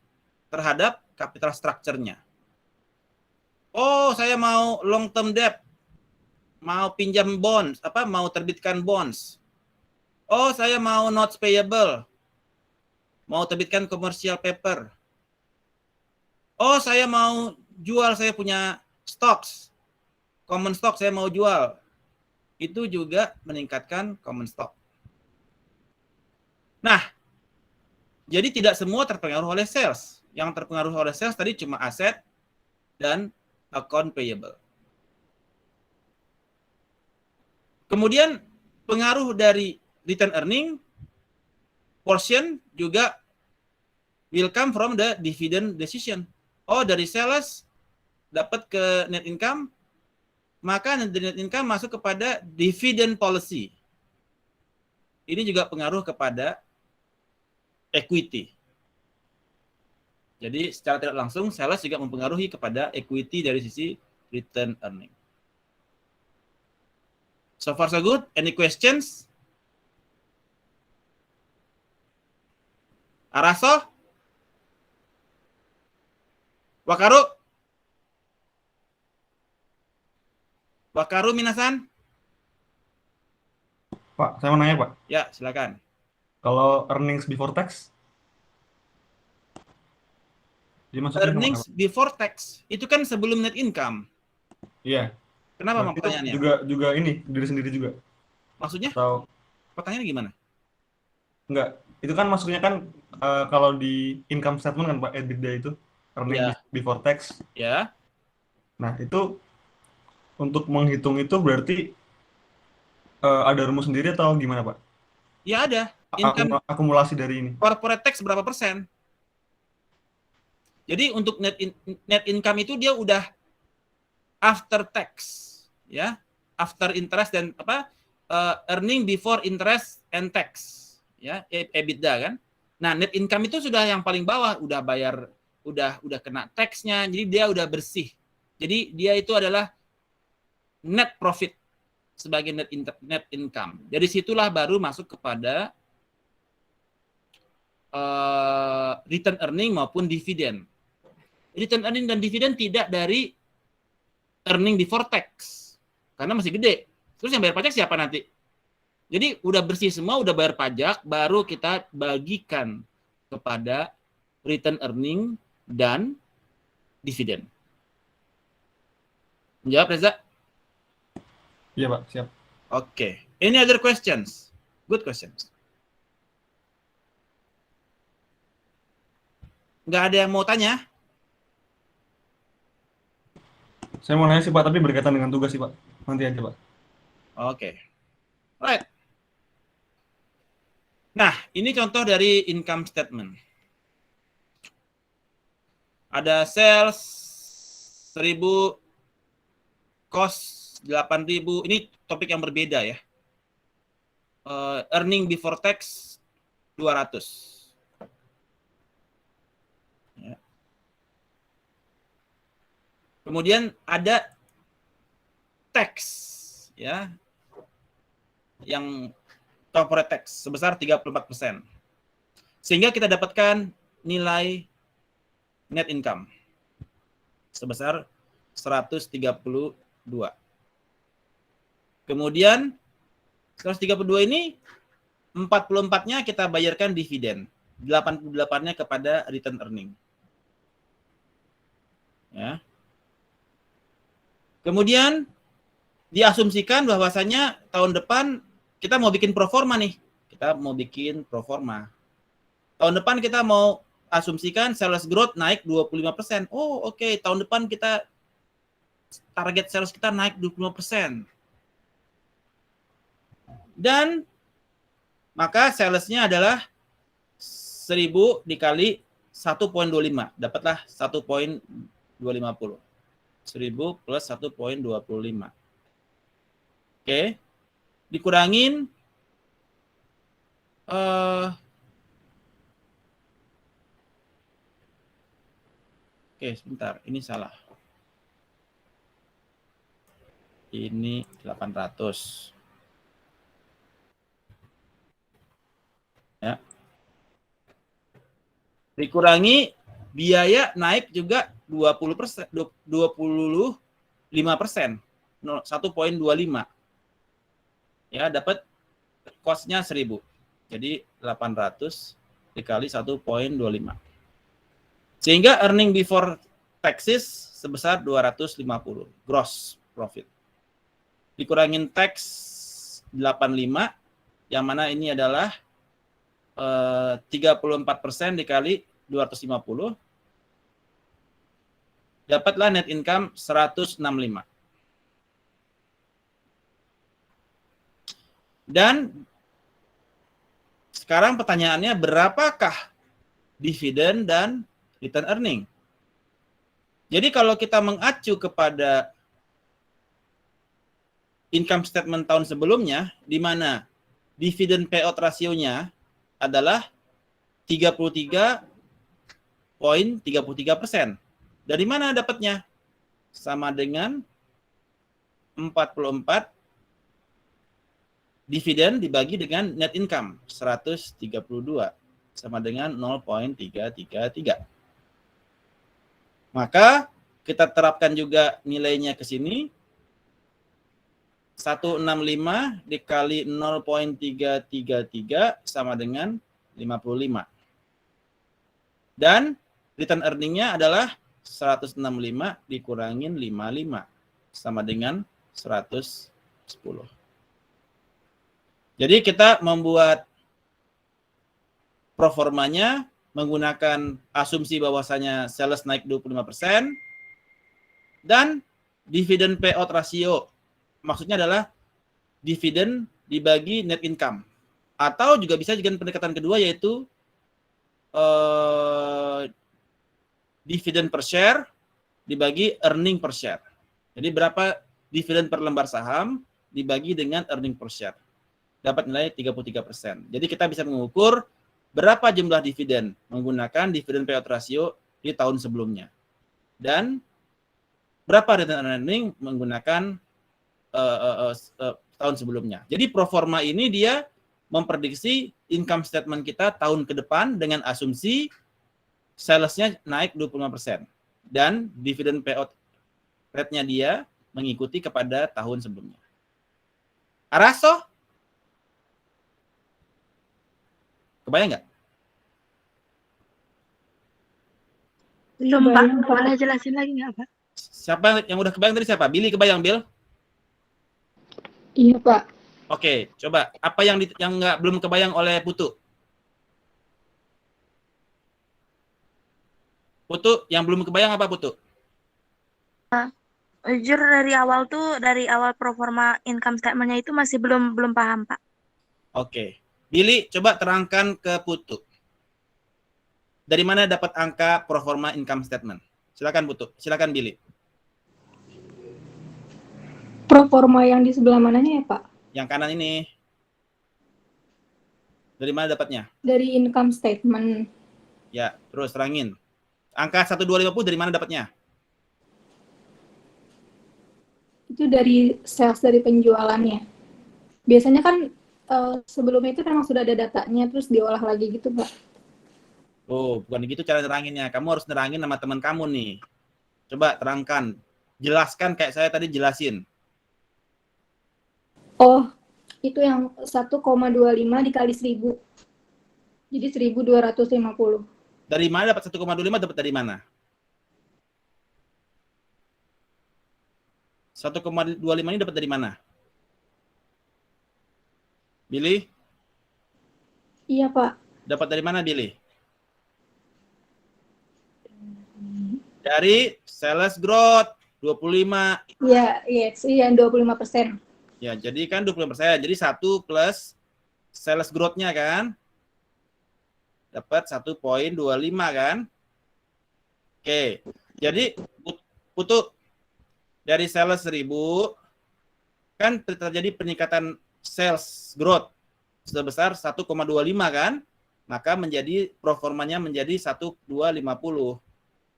terhadap capital structure-nya. Oh, saya mau long term debt. Mau pinjam bonds, mau terbitkan bonds. Oh, saya mau notes payable. Mau terbitkan commercial paper. Oh, saya mau jual, saya punya stocks. Common stock saya mau jual. Itu juga meningkatkan common stock. Nah, jadi tidak semua terpengaruh oleh sales. Yang terpengaruh oleh sales tadi cuma aset dan account payable. Kemudian pengaruh dari return earning portion juga will come from the dividend decision. Oh, dari sales dapat ke net income, maka net income masuk kepada dividend policy. Ini juga pengaruh kepada equity. Jadi secara tidak langsung sales juga mempengaruhi kepada equity dari sisi return earning. So far so good. Any questions? Araso? Wakaru? Wakaru minasan? Pak, saya mau nanya, Pak. Ya, silakan. Kalau earnings before tax? Jadi maksudnya Earnings before tax itu kan sebelum net income. Iya. Kenapa Berarti itu pertanyaannya? juga ini diri sendiri juga. Maksudnya? Atau Pertanyaannya gimana? enggak? Itu kan maksudnya kan kalau di income statement kan Pak, EBITDA itu earning Ya. before tax. Ya. Nah, itu untuk menghitung itu berarti ada rumus sendiri atau gimana, Pak? Ya ada. Income Akumulasi dari ini. corporate tax berapa persen? Jadi untuk net income itu dia udah after tax, ya, after interest dan earning before interest and tax, ya, EBITDA kan. Nah, net income itu sudah yang paling bawah, udah bayar, udah kena taxnya, jadi dia udah bersih. Jadi dia itu adalah net profit sebagai net income. Dari situlah baru masuk kepada return earning maupun dividen. Return earning dan dividen tidak dari earning before tax karena masih gede. Terus yang bayar pajak siapa nanti? Jadi udah bersih semua, udah bayar pajak, baru kita bagikan kepada return earning dan dividen. Menjawab, Reza? Iya, Pak, siap. Oke. Any other questions? Good questions. Nggak ada yang mau tanya? Saya mau nanya sih, Pak, tapi berkaitan dengan tugas sih, Pak. Nanti aja, Pak. Oke. Right. Nah, ini contoh dari income statement. Ada sales 1.000, cost 8.000. Ini topik yang berbeda ya. Earning before tax 200. Ya. Kemudian ada tax, ya, yang corporate tax sebesar 34%. Sehingga kita dapatkan nilai net income sebesar 132. Kemudian 132 ini 44-nya kita bayarkan dividen, 88-nya kepada return earning. Ya. Kemudian diasumsikan bahwasanya tahun depan kita mau bikin pro forma nih. Kita mau bikin pro forma. Tahun depan kita mau asumsikan sales growth naik 25%. Oh, oke. Tahun depan kita target sales kita naik 25%. Dan maka salesnya adalah 1.000 dikali 1.25. Dapatlah 1.250. 1.000 plus 1.25. Oke. Dikurangin oke, sebentar. Ini salah. Ini 800. Ya. Dikurangi biaya naik juga 20%, 25%, 1.25. Ya, dapat cost-nya 1.000. Jadi 800 dikali 1.25. Sehingga earning before taxes sebesar 250 gross profit. Dikurangin tax 85, yang mana ini adalah 34% dikali 250. Dapatlah net income 165. Dan sekarang pertanyaannya, berapakah dividen dan return earning? Jadi kalau kita mengacu kepada income statement tahun sebelumnya, di mana dividen payout rasionya adalah 33,33%. Dari mana dapatnya? Sama dengan 44 dividen dibagi dengan net income 132 sama dengan 0,333. Maka kita terapkan juga nilainya ke sini. 165 dikali 0,333 sama dengan 55. Dan return earning-nya adalah 165 dikurangin 55 sama dengan 110. Jadi kita membuat proformanya menggunakan asumsi bahwasanya sales naik 25% dan dividen payout ratio. Maksudnya adalah dividen dibagi net income. Atau juga bisa dengan pendekatan kedua, yaitu dividen per share dibagi earning per share. Jadi berapa dividen per lembar saham dibagi dengan earning per share. Dapat nilai 33%. Jadi kita bisa mengukur berapa jumlah dividen menggunakan dividen payout ratio di tahun sebelumnya. Dan berapa return earning menggunakan tahun sebelumnya. Jadi pro forma ini dia memprediksi income statement kita tahun ke depan dengan asumsi salesnya naik 25%. Dan dividen payout rate-nya dia mengikuti kepada tahun sebelumnya. Araso? Kebayang nggak? Belum, Pak. Boleh jelasin lagi nggak, Pak? Siapa yang udah kebayang tadi siapa? Billy kebayang, Bill? Iya, Pak. Oke, coba. Apa yang belum kebayang oleh Putu? Putu, yang belum kebayang apa, Putu? Jujur dari awal proforma income statement-nya itu masih belum paham, Pak. Oke. Billy, coba terangkan ke Putu. Dari mana dapat angka proforma income statement? Silakan Putu. Silakan Billy. Proforma yang di sebelah mananya ya, Pak? Yang kanan ini. Dari mana dapatnya? Dari income statement. Ya, terus terangin. Angka 1250 dari mana dapatnya? Itu dari sales dari penjualannya. Biasanya kan sebelumnya itu memang sudah ada datanya, terus diolah lagi gitu, Pak. Oh, bukan begitu cara neranginnya. Kamu harus nerangin sama teman kamu nih. Coba terangkan. Jelaskan kayak saya tadi jelasin. Oh, itu yang 1,25 dikali 1000. Jadi 1.250. Dari mana dapat 1,25? Dapat dari mana? 1,25 ini dapat dari mana? Billy? Iya, Pak. Dapat dari mana, Billy? Dari sales growth 25. Iya, yang 25%. Ya, jadi kan 20%. Jadi 1 plus sales growth-nya kan? Dapat 1,25 kan? Oke. Jadi Putu dari sales 1000 kan terjadi peningkatan sales growth sebesar 1,25 kan? Maka menjadi proformanya menjadi 1,250.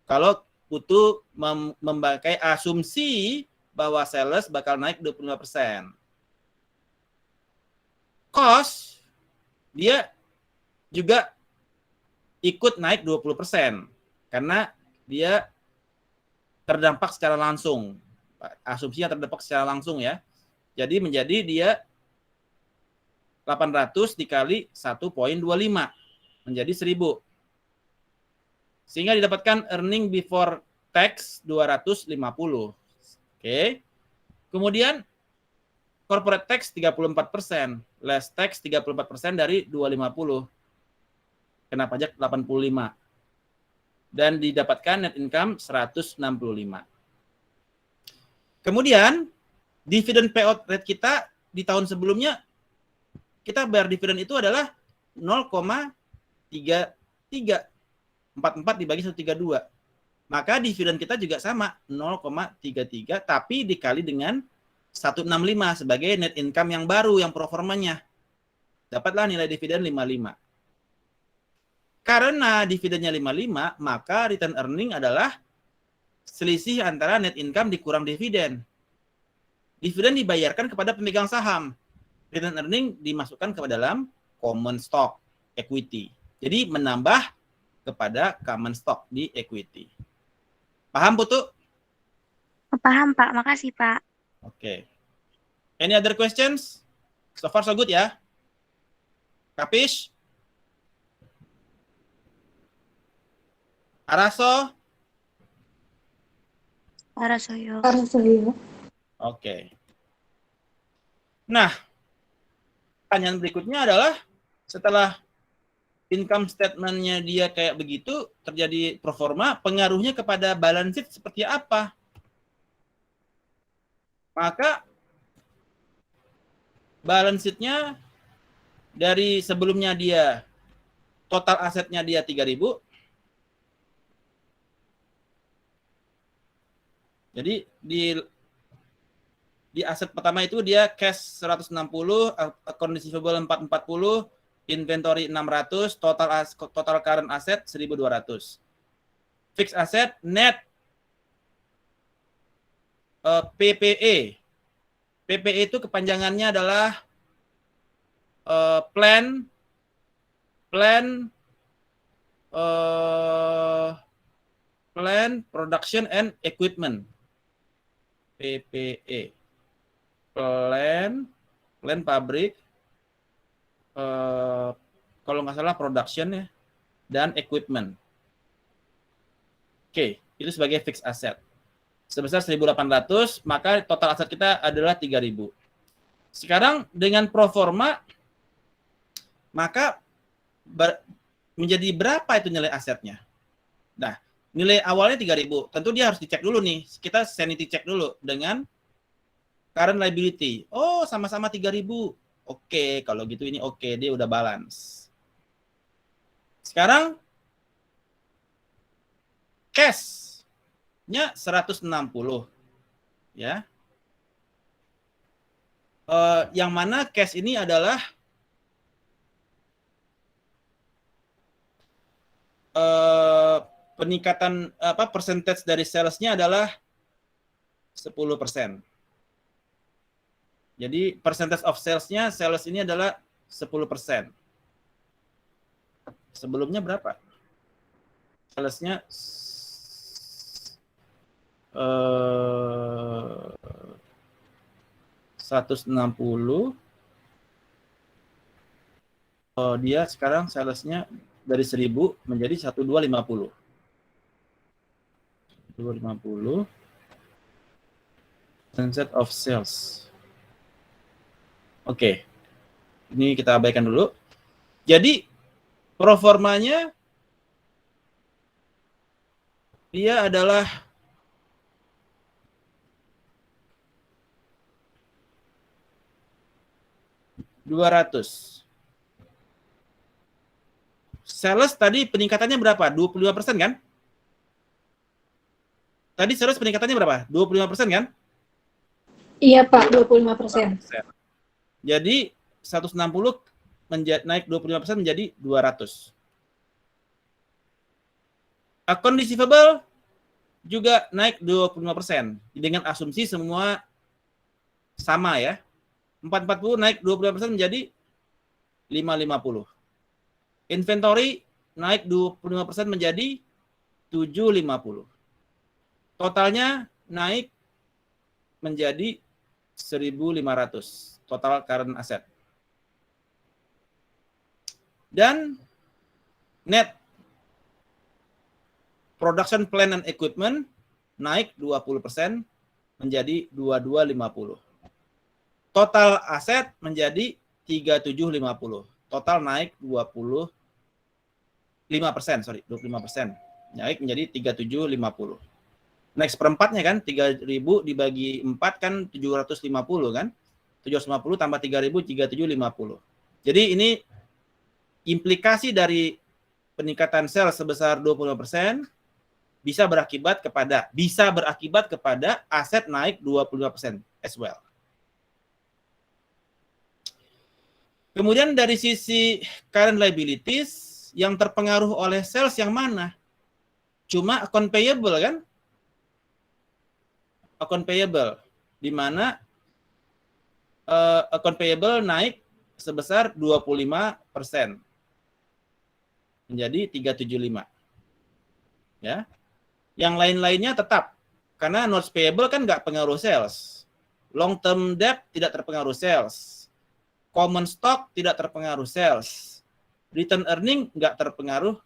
Kalau Putu memakai asumsi bahwa sales bakal naik 25%. Cost dia juga ikut naik 20% karena dia terdampak secara langsung. Asumsinya terdampak secara langsung ya. Jadi menjadi dia 800 dikali 1,25 menjadi 1000. Sehingga didapatkan earning before tax 250. Oke. Kemudian corporate tax 34%, less tax 34% dari 250. Kena pajak 85. Dan didapatkan net income 165. Kemudian dividen payout rate kita di tahun sebelumnya kita bayar dividen itu adalah 0,33. 44 dibagi 132. Maka dividen kita juga sama 0,33 tapi dikali dengan 165 sebagai net income yang baru yang proformanya. Dapatlah nilai dividen 55. Karena dividennya 55, maka return earning adalah selisih antara net income dikurang dividen. Dividen dibayarkan kepada pemegang saham. Return earning dimasukkan ke dalam common stock equity. Jadi menambah kepada common stock di equity. Paham, Putu? Paham, Pak. Makasih, Pak. Oke. Any other questions? So far so good ya? Kapis? Araso? Arasoyo. Oke. Nah, pertanyaan berikutnya adalah setelah income statement-nya dia kayak begitu, terjadi pro forma, pengaruhnya kepada balance sheet seperti apa? Maka balance sheet-nya dari sebelumnya dia total asetnya dia 3.000. Jadi di aset pertama itu dia cash 160, account receivable 440, inventory 600, total current asset 1.200. Fixed asset net PPE. PPE itu kepanjangannya adalah plan production and equipment. PPE. Plan pabrik, kalau nggak salah production ya, dan equipment. Oke, itu sebagai fixed asset. Sebesar 1.800, maka total aset kita adalah 3.000. Sekarang dengan pro forma, maka menjadi berapa itu nilai asetnya? Nah, nilai awalnya 3.000. Tentu dia harus dicek dulu nih. Kita sanity check dulu dengan current liability. Oh, sama-sama 3.000. Oke, kalau gitu ini oke, dia udah balance. Sekarang cash-nya 160. Ya. Yang mana cash ini adalah peningkatan percentage dari sales-nya adalah 10%. Jadi percentage of sales-nya, sales ini adalah 10%. Sebelumnya berapa? Sales-nya 160. Dia sekarang sales-nya dari 1.000 menjadi 1.250. 250 percentage of sales. Oke. Ini kita abaikan dulu. Jadi pro formanya dia adalah $200. Sales tadi peningkatannya berapa? 25% kan? Tadi sales peningkatannya berapa? 25% kan? Iya, Pak, 25%. Jadi 160 naik 25% menjadi 200. Account receivable juga naik 25% dengan asumsi semua sama ya. 440 naik 25% menjadi 550. Inventory naik 25% menjadi 750. Totalnya naik menjadi 1.500 total current asset. Dan net production plan and equipment naik 20% menjadi 2250. Total aset menjadi 3750. Total naik 25%, 25%. Naik menjadi 3750. Naik seperempatnya kan, 3.000 dibagi 4 kan 750 kan? 750 tambah 3.000, 3750. Jadi ini implikasi dari peningkatan sales sebesar 25% bisa berakibat kepada aset naik 25% as well. Kemudian dari sisi current liabilities yang terpengaruh oleh sales yang mana? Cuma account payable kan? Account payable di mana account payable naik sebesar 25% menjadi 375. Ya. Yang lain-lainnya tetap karena notes payable kan nggak pengaruh sales. Long term debt tidak terpengaruh sales. Common stock tidak terpengaruh sales. Return earning nggak terpengaruh.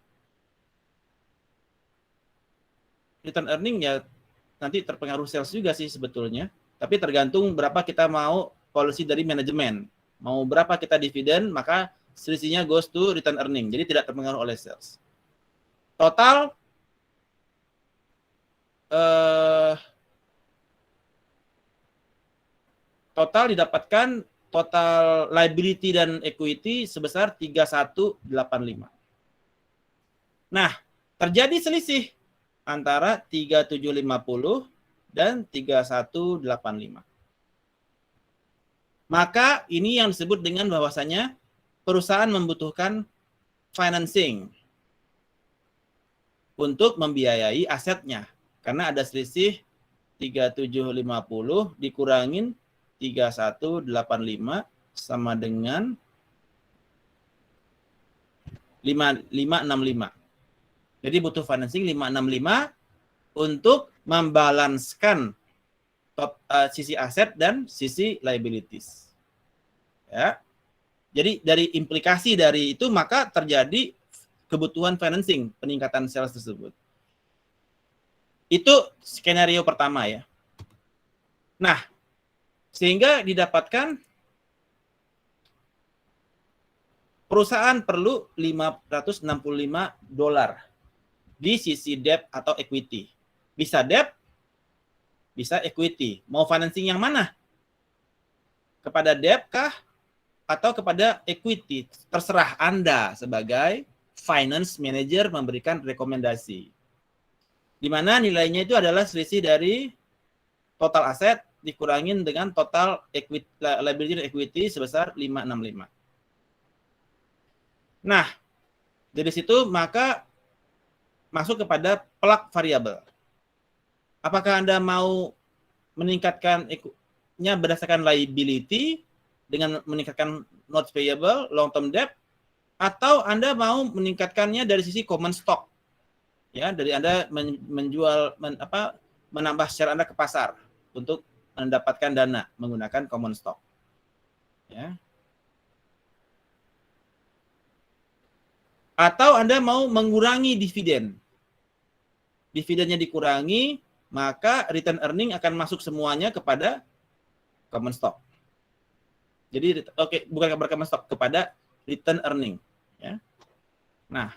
Return earning ya nanti terpengaruh sales juga sih sebetulnya. Tapi tergantung berapa kita mau policy dari manajemen. Mau berapa kita dividen, maka selisihnya goes to return earning. Jadi tidak terpengaruh oleh sales. Total didapatkan total liability dan equity sebesar 3185. Nah, terjadi selisih antara 3750 dan 3185. Maka ini yang disebut dengan bahwasanya perusahaan membutuhkan financing untuk membiayai asetnya. Karena ada selisih 3750 dikurangin 3185 sama dengan 5565. Jadi butuh financing 565 untuk membalanskan sisi aset dan sisi liabilities. Ya. Jadi dari implikasi dari itu maka terjadi kebutuhan financing, peningkatan sales tersebut. Itu skenario pertama ya. Nah, sehingga didapatkan perusahaan perlu $565 di sisi debt atau equity. Bisa debt, bisa equity. Mau financing yang mana? Kepada debt kah? Atau kepada equity? Terserah Anda sebagai finance manager memberikan rekomendasi. Di mana nilainya itu adalah selisih dari total aset dikurangin dengan total equity, liability dan equity sebesar 565. Nah, dari situ maka masuk kepada plug variabel. Apakah Anda mau meningkatkannya berdasarkan liability dengan meningkatkan notes payable, long term debt, atau Anda mau meningkatkannya dari sisi common stock? Ya, dari Anda menambah share Anda ke pasar untuk mendapatkan dana menggunakan common stock. Ya. Atau Anda mau mengurangi dividen. Dividennya dikurangi, maka return earning akan masuk semuanya kepada common stock. Jadi bukan kepada common stock, kepada return earning, ya. Nah,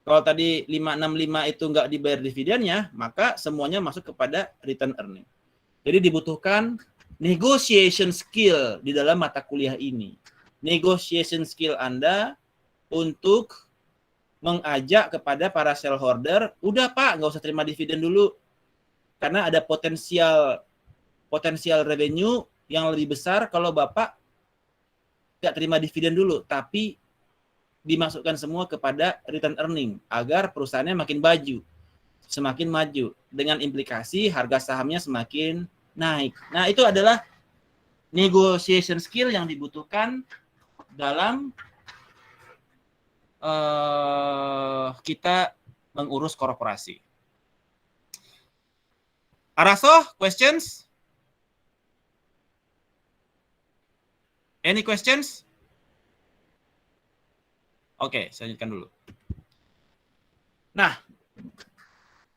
kalau tadi 565 itu nggak dibayar dividennya, maka semuanya masuk kepada return earning. Jadi dibutuhkan negotiation skill di dalam mata kuliah ini. Negotiation skill Anda untuk mengajak kepada para shareholder, udah Pak, nggak usah terima dividen dulu. Karena ada potensial revenue yang lebih besar kalau Bapak nggak terima dividen dulu, tapi dimasukkan semua kepada return earning agar perusahaannya semakin maju dengan implikasi harga sahamnya semakin naik. Nah, itu adalah negotiation skill yang dibutuhkan dalam kita mengurus korporasi. Araso, questions? Any questions? Oke, saya lanjutkan dulu. Nah,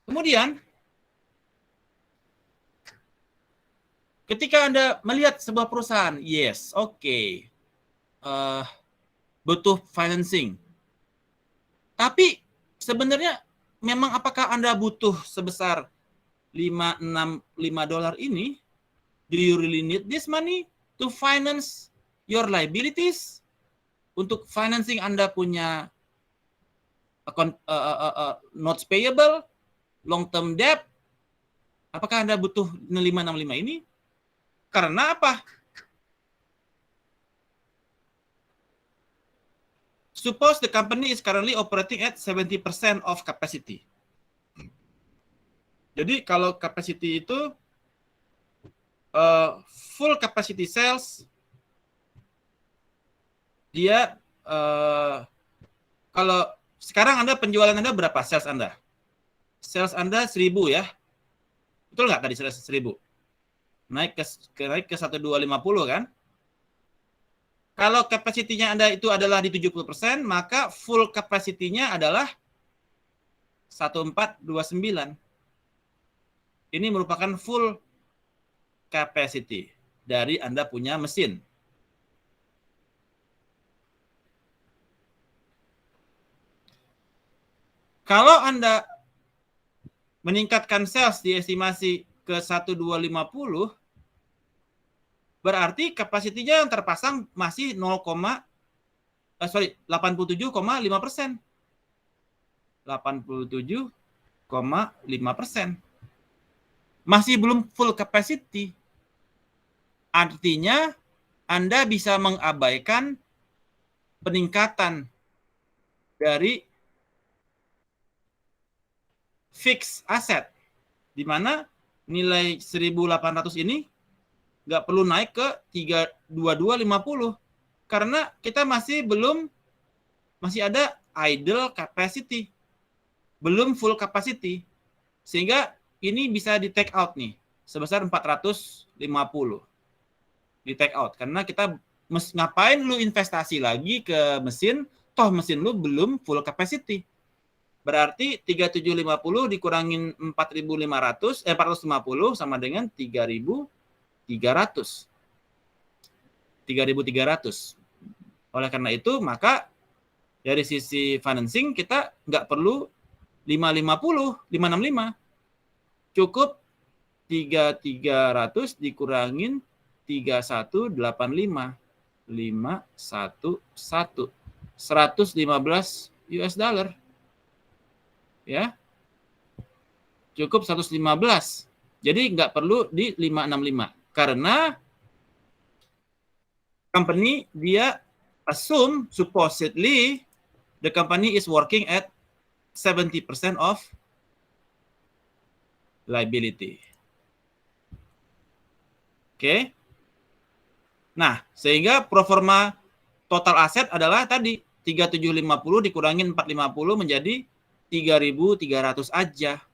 kemudian ketika Anda melihat sebuah perusahaan, yes, oke, butuh financing. Tapi sebenarnya memang apakah Anda butuh sebesar $565 ini? Do you really need this money to finance your liabilities? untuk financing Anda punya notes payable, long term debt, apakah Anda butuh 565 ini? Karena apa? Suppose the company is currently operating at 70% of capacity. Jadi kalau capacity itu full capacity sales, dia kalau sekarang penjualan Anda berapa sales Anda? Sales Anda 1.000 ya. Betul nggak tadi sales 1.000? Naik ke 1250 kan? Kalau kapasitinya Anda itu adalah di 70%, maka full kapasitinya adalah 1429. Ini merupakan full capacity dari Anda punya mesin. Kalau Anda meningkatkan sales di estimasi ke 1250, berarti kapasitinya yang terpasang masih 87,5%. 87,5%. Masih belum full capacity. Artinya Anda bisa mengabaikan peningkatan dari fixed asset, di mana nilai 1.800 ini nggak perlu naik ke 32250 karena kita masih ada idle capacity, belum full capacity, sehingga ini bisa di take out nih sebesar 450 di take out karena kita ngapain lu investasi lagi ke mesin, toh mesin lu belum full capacity. Berarti 3750 dikurangin 450 sama dengan 3.300. Oleh karena itu, maka dari sisi financing kita nggak perlu 565. Cukup 3.300 dikurangin 3.185. 511. 115 US dollar. Ya. Cukup 115. Jadi nggak perlu di 565. Karena company dia assume supposedly the company is working at 70% of liability. Oke. Nah, sehingga pro forma total aset adalah tadi 3750 dikurangin 450 menjadi 3.300 aja.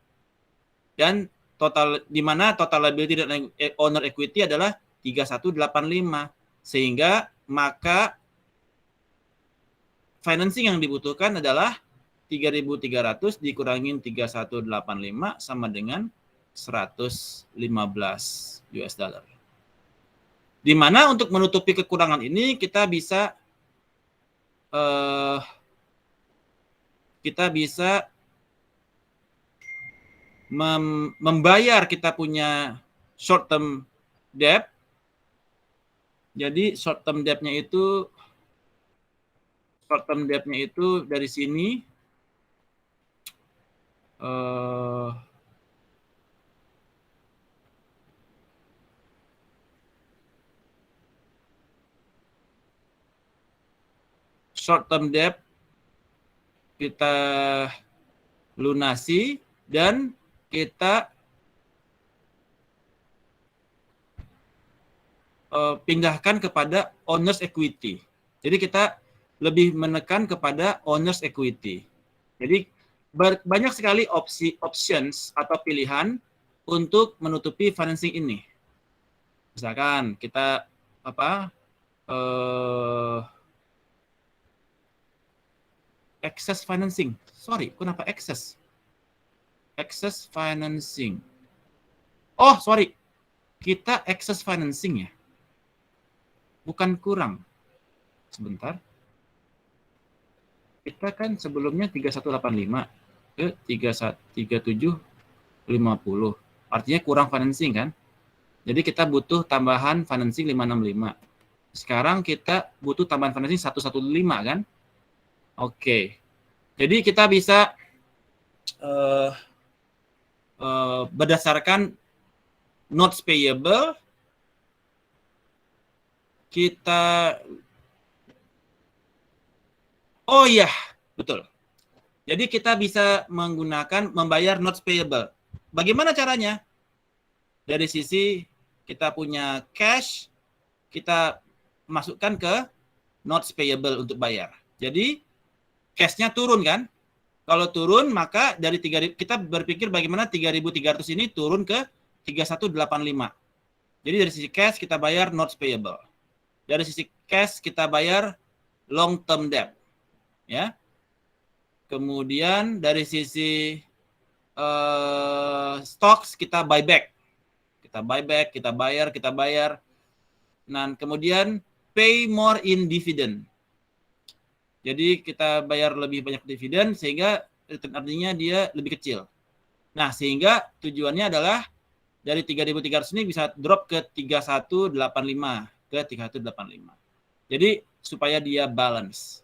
Dan total di mana total liability dan owner equity adalah 3185. Sehingga maka financing yang dibutuhkan adalah 3.300 dikurangin 3185 sama dengan 115 US dollar. Di mana untuk menutupi kekurangan ini kita bisa membayar kita punya short term debt. Jadi short term debt-nya itu dari sini short term debt kita lunasi dan kita pindahkan kepada owner's equity. Jadi kita lebih menekan kepada owner's equity. Jadi banyak sekali options atau pilihan untuk menutupi financing ini. Misalkan kita excess financing. Sorry, kenapa excess? Excess financing. Oh, sorry. Kita excess financing ya. Bukan kurang. Sebentar. Kita kan sebelumnya 3185 ke 3750. Artinya kurang financing kan? Jadi kita butuh tambahan financing 565. Sekarang kita butuh tambahan financing 115 kan? Oke. Jadi kita bisa berdasarkan notes payable kita oh iya, betul. Jadi kita bisa membayar notes payable. Bagaimana caranya? Dari sisi kita punya cash, kita masukkan ke notes payable untuk bayar. Jadi cash-nya turun kan? Kalau turun maka dari 3.000 kita berpikir bagaimana 3.300 ini turun ke 3185. Jadi dari sisi cash kita bayar notes payable. Dari sisi cash kita bayar long term debt. Ya. Kemudian dari sisi stocks kita buyback. Kita buyback, kita bayar. Dan kemudian pay more in dividend. Jadi kita bayar lebih banyak dividen sehingga return artinya dia lebih kecil. Nah, sehingga tujuannya adalah dari 3.300 ini bisa drop ke 3185 ke 3185. Jadi supaya dia balance.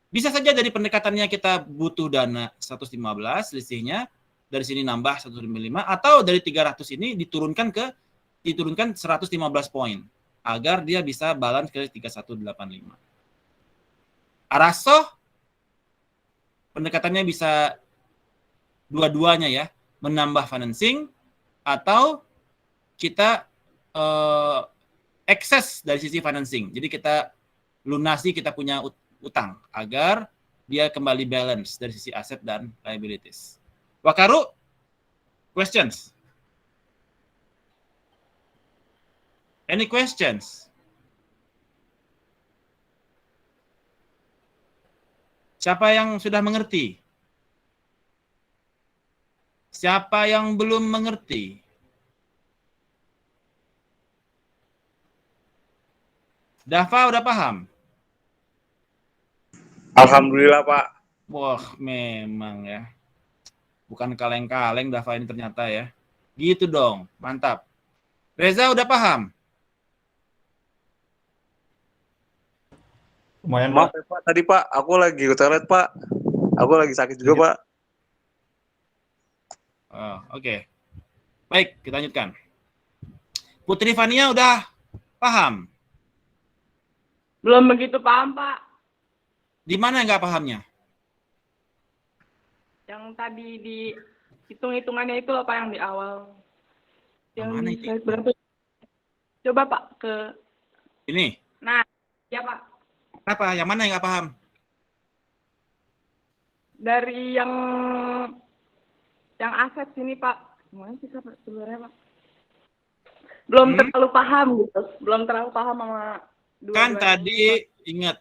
Bisa saja dari pendekatannya kita butuh dana 115 selisihnya, dari sini nambah 155 atau dari 300 ini diturunkan 115 poin agar dia bisa balance ke 3185. Arasoh pendekatannya bisa dua-duanya ya, menambah financing atau kita excess dari sisi financing. Jadi kita lunasi kita punya utang agar dia kembali balance dari sisi aset dan liabilities. Wakaru, questions? Any questions? Siapa yang sudah mengerti? Siapa yang belum mengerti? Dafa udah paham? Alhamdulillah, Pak. Wah, memang ya. Bukan kaleng-kaleng Dafa ini ternyata ya. Gitu dong, mantap. Reza udah paham? Lumayan, Maaf Pak. ya, Pak. Tadi, Pak, aku lagi ke toilet, Pak. Aku lagi sakit juga, Pak. Oh, oke. Baik, kita lanjutkan. Putri Fania udah paham? Belum begitu paham, Pak. Di mana nggak pahamnya? Yang tadi di hitung-hitungannya itu loh, Pak, yang di awal. Yang Yang mana di itu? slide berapa? Coba, Pak, ke... Ini. Nah, ya, Pak. Apa? Yang mana yang nggak paham? Dari yang aset sini, Pak. Gimana sih, Pak, sebenarnya, Pak? Belum terlalu paham, gitu. Belum terlalu paham sama dua-duanya. Kan tadi ingat.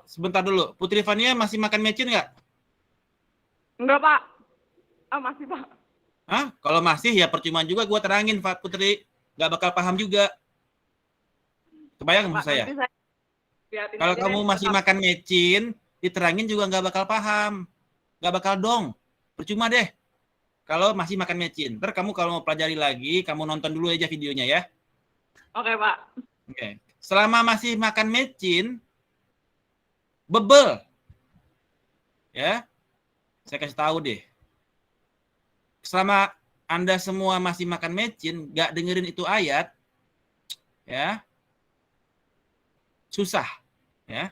Sebentar dulu. Putri Fania masih makan mecin nggak? Enggak, Pak. Ah, masih, Pak. Hah? Kalau masih ya percuma juga gua terangin, Pak Putri. Nggak bakal paham juga. Kebayang maksud Pak, saya? nanti saya liatin Kalau aja kamu deh. masih makan mecin, diterangin juga nggak bakal paham. Nggak bakal dong. Percuma deh. Kalau masih makan mecin. Ntar kamu kalau mau pelajari lagi, kamu nonton dulu aja videonya ya. Oke, Pak. Oke. Selama masih makan mecin, bebel. Ya. Saya kasih tahu deh. Selama Anda semua masih makan mecin, nggak dengerin itu ayat, ya, susah. Ya.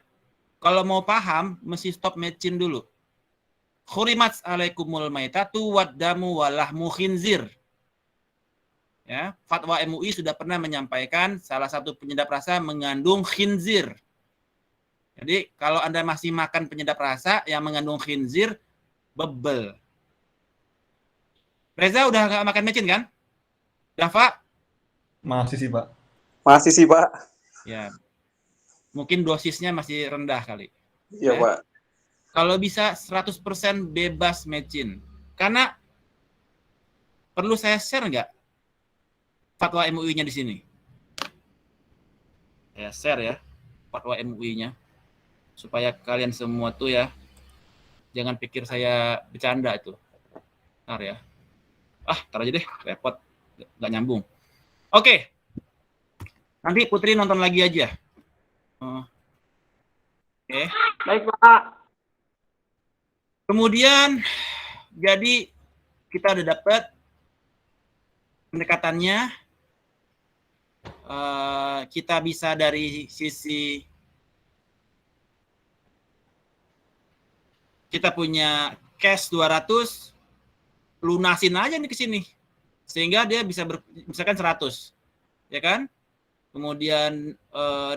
Kalau mau paham, mesti stop mecin dulu. Khurimat alaikumul maitatu waddamu walahmu khinzir. Ya, fatwa MUI sudah pernah menyampaikan salah satu penyedap rasa mengandung khinzir. Jadi kalau Anda masih makan penyedap rasa yang mengandung khinzir, bebel. Reza udah nggak makan mecin kan? Dafa? Masih sih, Pak. Masih sih, Pak. Ya. Mungkin dosisnya masih rendah kali. Iya, Ya. Pak. Kalau bisa 100% bebas mecin. Karena perlu saya share nggak fatwa MUI-nya di sini? Ya, share ya fatwa MUI-nya. Supaya kalian semua tuh ya, jangan pikir saya bercanda itu. Ntar ya. Tar aja deh, repot. Nggak nyambung. Oke. Nanti Putri nonton lagi aja. Oke. Baik, Pak. Kemudian, jadi kita udah dapat pendekatannya. Kita bisa dari sisi kita punya cash 200, lunasin aja nih ke sini. Sehingga dia bisa misalkan 100. Ya kan? Kemudian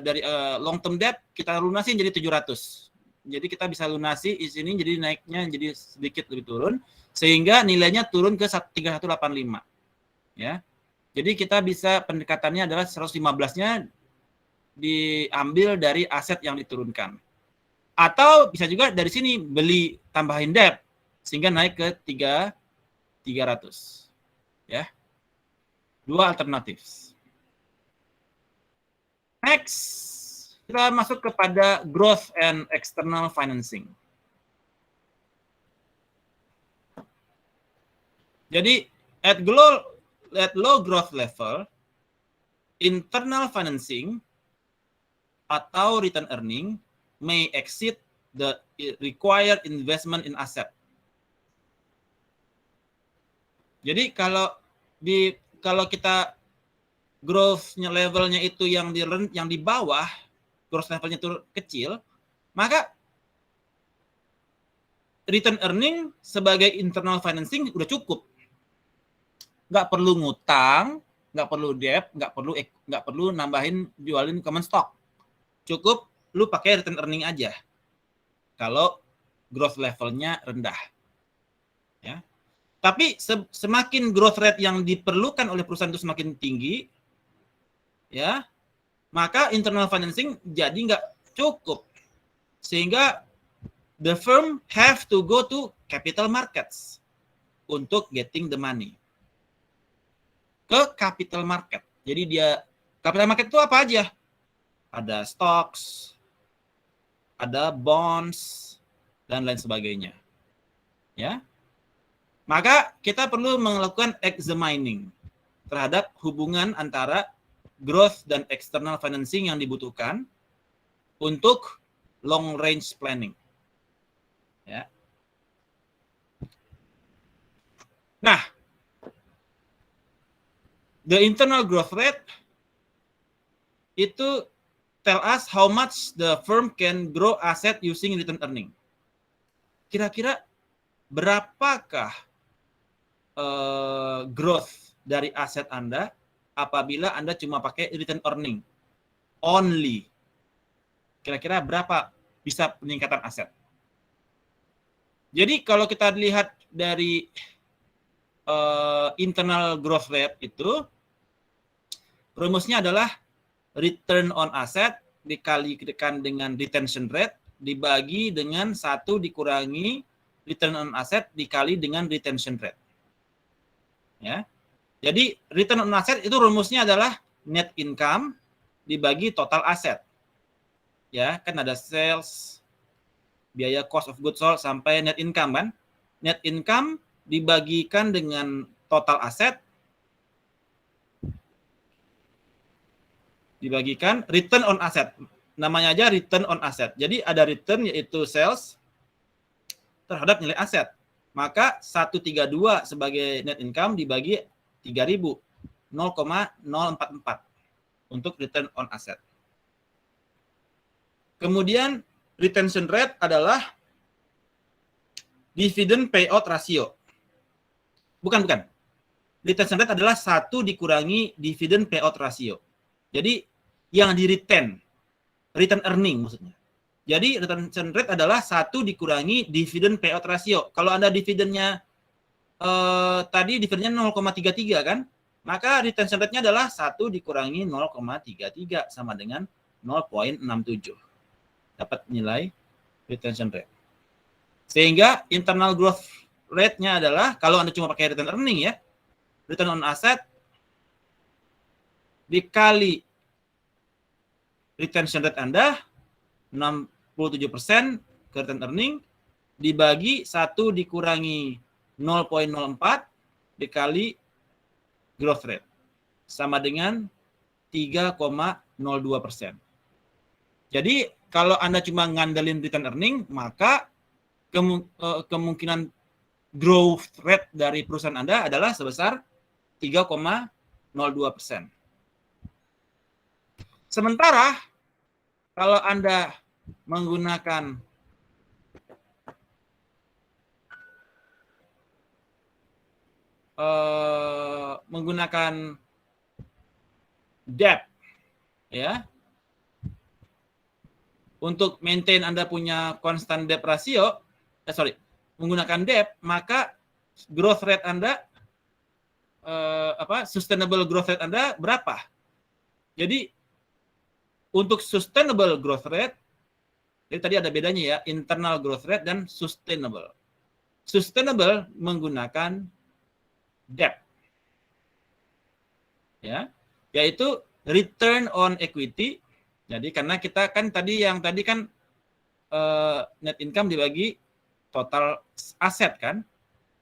dari long term debt kita lunasin jadi 700. Jadi kita bisa lunasi di sini jadi naiknya jadi sedikit lebih turun sehingga nilainya turun ke 3185. Ya. Jadi kita bisa pendekatannya adalah 115-nya diambil dari aset yang diturunkan. Atau bisa juga dari sini beli tambahin debt sehingga naik ke 300. Ya. Dua alternatif. Next, kita masuk kepada growth and external financing. Jadi at low growth level, internal financing atau return earning may exceed the required investment in asset. Jadi kalau kita growth-nya levelnya itu yang di bawah, growth levelnya itu kecil, maka return earning sebagai internal financing udah cukup. Nggak perlu ngutang, nggak perlu debt, nggak perlu nambahin jualin common stock. Cukup lu pakai return earning aja. Kalau growth levelnya rendah. Ya. Tapi semakin growth rate yang diperlukan oleh perusahaan itu semakin tinggi, ya, maka internal financing jadi nggak cukup. Sehingga the firm have to go to capital markets untuk getting the money. Ke capital market. Jadi capital market itu apa aja? Ada stocks, ada bonds, dan lain sebagainya. Ya. Maka kita perlu melakukan examining terhadap hubungan antara growth dan external financing yang dibutuhkan untuk long range planning. Ya. Nah, the internal growth rate itu tell us how much the firm can grow asset using return earning. Kira-kira berapakah growth dari aset Anda apabila Anda cuma pakai return earning only? Kira-kira berapa bisa peningkatan aset? Jadi kalau kita lihat dari internal growth rate itu, rumusnya adalah return on asset dikalikan dengan retention rate dibagi dengan 1 dikurangi return on asset dikali dengan retention rate. Ya. Jadi return on asset itu rumusnya adalah net income dibagi total asset. Ya, kan ada sales, biaya cost of goods sold sampai net income kan? Net income dibagikan dengan total aset dibagikan return on asset. Namanya aja return on asset. Jadi ada return yaitu sales terhadap nilai aset. Maka 132 sebagai net income dibagi 3.000, 0,044 untuk return on asset. Kemudian retention rate adalah dividend payout ratio. Bukan. Retention rate adalah 1 dikurangi dividend payout ratio. Jadi yang di-retain, return earning maksudnya. Jadi retention rate adalah 1 dikurangi dividend payout ratio. Kalau Anda dividennya tadi dividennya 0,33 kan? Maka retention rate-nya adalah 1 dikurangi 0,33 sama dengan 0,67. Dapat nilai retention rate. Sehingga internal growth rate-nya adalah kalau Anda cuma pakai return earning ya, return on asset dikali retention rate Anda 67% ke return earning dibagi 1 dikurangi 0,04 dikali growth rate sama dengan 3,02%. Jadi kalau Anda cuma ngandelin return earning, maka kemungkinan growth rate dari perusahaan Anda adalah sebesar 3,02%. Sementara kalau Anda menggunakan debt, ya, untuk maintain Anda punya constant debt ratio, menggunakan debt, maka growth rate Anda, sustainable growth rate Anda berapa? Jadi untuk sustainable growth rate, jadi tadi ada bedanya ya, internal growth rate dan sustainable. Sustainable menggunakan debt, ya, yaitu return on equity. Jadi karena kita kan tadi kan net income dibagi total aset kan.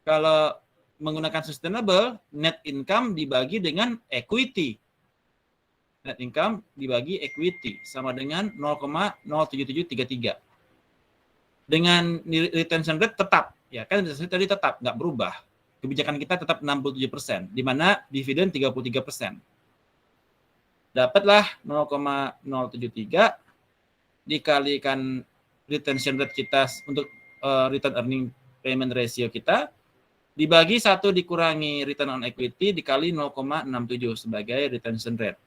Kalau menggunakan sustainable, net income dibagi dengan equity. Net income dibagi equity sama dengan 0,07733. Dengan retention rate tetap, ya kan tadi tetap nggak berubah. Kebijakan kita tetap 67%, di mana dividen 33%. Dapatlah 0,073 dikalikan retention rate kita untuk return earning payment ratio kita, dibagi 1 dikurangi return on equity dikali 0,67 sebagai retention rate.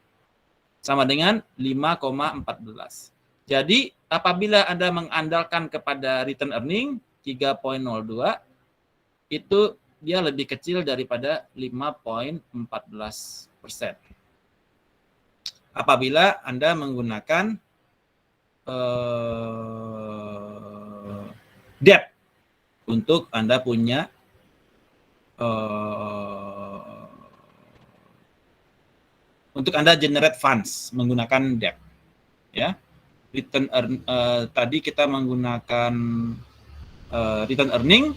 Sama dengan 5,14. Jadi apabila Anda mengandalkan kepada return earning 3,02, itu dia lebih kecil daripada 5,14%. Apabila Anda menggunakan debt untuk Anda punya untuk Anda generate funds menggunakan debt, ya. Tadi kita menggunakan return earning,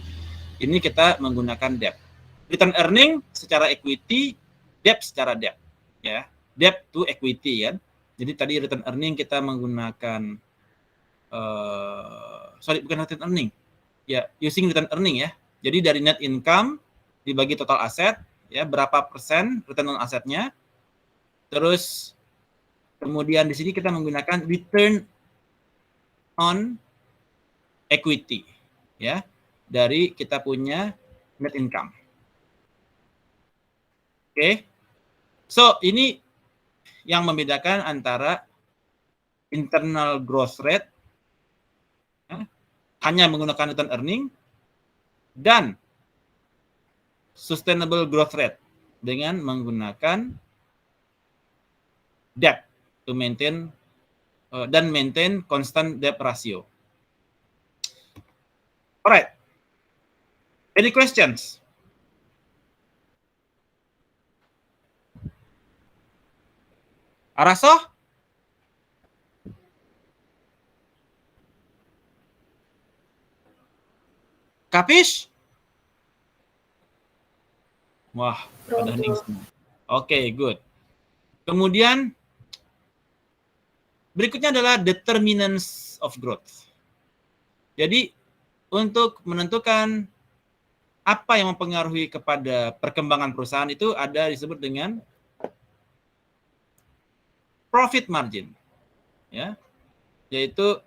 ini kita menggunakan debt. Return earning secara equity, debt secara debt, ya. Debt to equity, ya. Jadi tadi return earning kita menggunakan bukan return earning. Ya, using return earning, ya. Jadi dari net income dibagi total aset, ya, berapa persen return on asetnya. Terus kemudian di sini kita menggunakan return on equity, ya, dari kita punya net income. Oke. So, ini yang membedakan antara internal growth rate, ya, hanya menggunakan return earning, dan sustainable growth rate dengan menggunakan debt to maintain dan maintain constant debt ratio. Alright. Any questions? Araso? Kapis? Wah, pada hening semua. Oke, good. Kemudian berikutnya adalah determinants of growth. Jadi untuk menentukan apa yang mempengaruhi kepada perkembangan perusahaan itu ada disebut dengan profit margin, ya, yaitu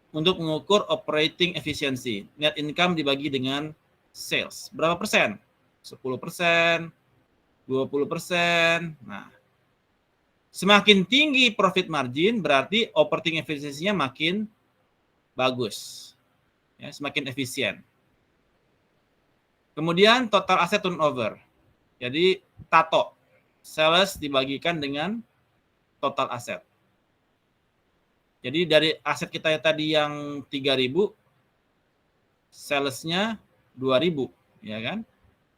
untuk mengukur operating efficiency. Net income dibagi dengan sales. Berapa persen? 10%, 20%. Nah, semakin tinggi profit margin berarti operating efficiency-nya makin bagus, ya, semakin efisien. Kemudian total asset turnover. Jadi TATO, sales dibagikan dengan total aset. Jadi dari aset kita tadi yang 3.000, salesnya 2.000, ya kan?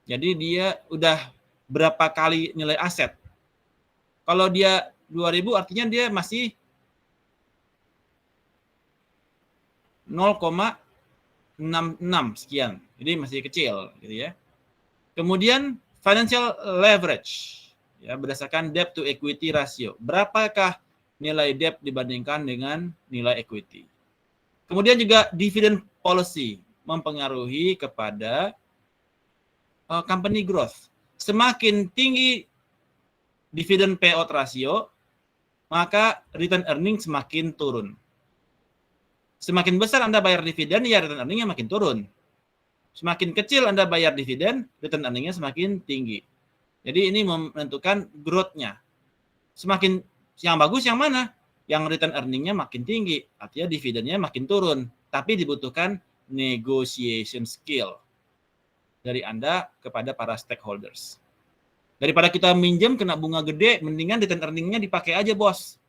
Jadi dia udah berapa kali nilai aset? Kalau dia 2.000 artinya dia masih 0,66 sekian. Jadi masih kecil gitu ya. Kemudian financial leverage. Ya, berdasarkan debt to equity ratio. Berapakah nilai debt dibandingkan dengan nilai equity? Kemudian juga dividend policy mempengaruhi kepada company growth. Semakin tinggi dividend payout ratio, maka return earning semakin turun. Semakin besar Anda bayar dividen, ya return earning-nya makin turun. Semakin kecil Anda bayar dividen, return earning-nya semakin tinggi. Jadi ini menentukan growth-nya. Semakin yang bagus yang mana? Yang return earning-nya makin tinggi, artinya dividennya makin turun. Tapi dibutuhkan negotiation skill dari Anda kepada para stakeholders. Daripada kita minjem kena bunga gede, mendingan return earning-nya dipakai aja, bos.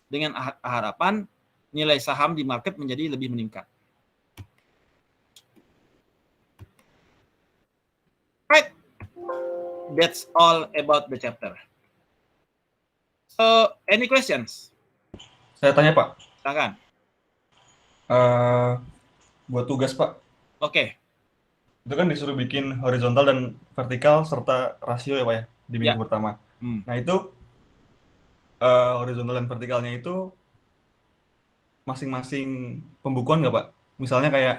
Dengan harapan nilai saham di market menjadi lebih meningkat. Right. That's all about the chapter. So, any questions? Saya tanya Pak, Silakan. buat tugas Pak, Oke. itu kan disuruh bikin horizontal dan vertikal serta rasio ya Pak ya, di minggu pertama. Nah itu horizontal dan vertikalnya itu masing-masing pembukuan nggak Pak? Misalnya kayak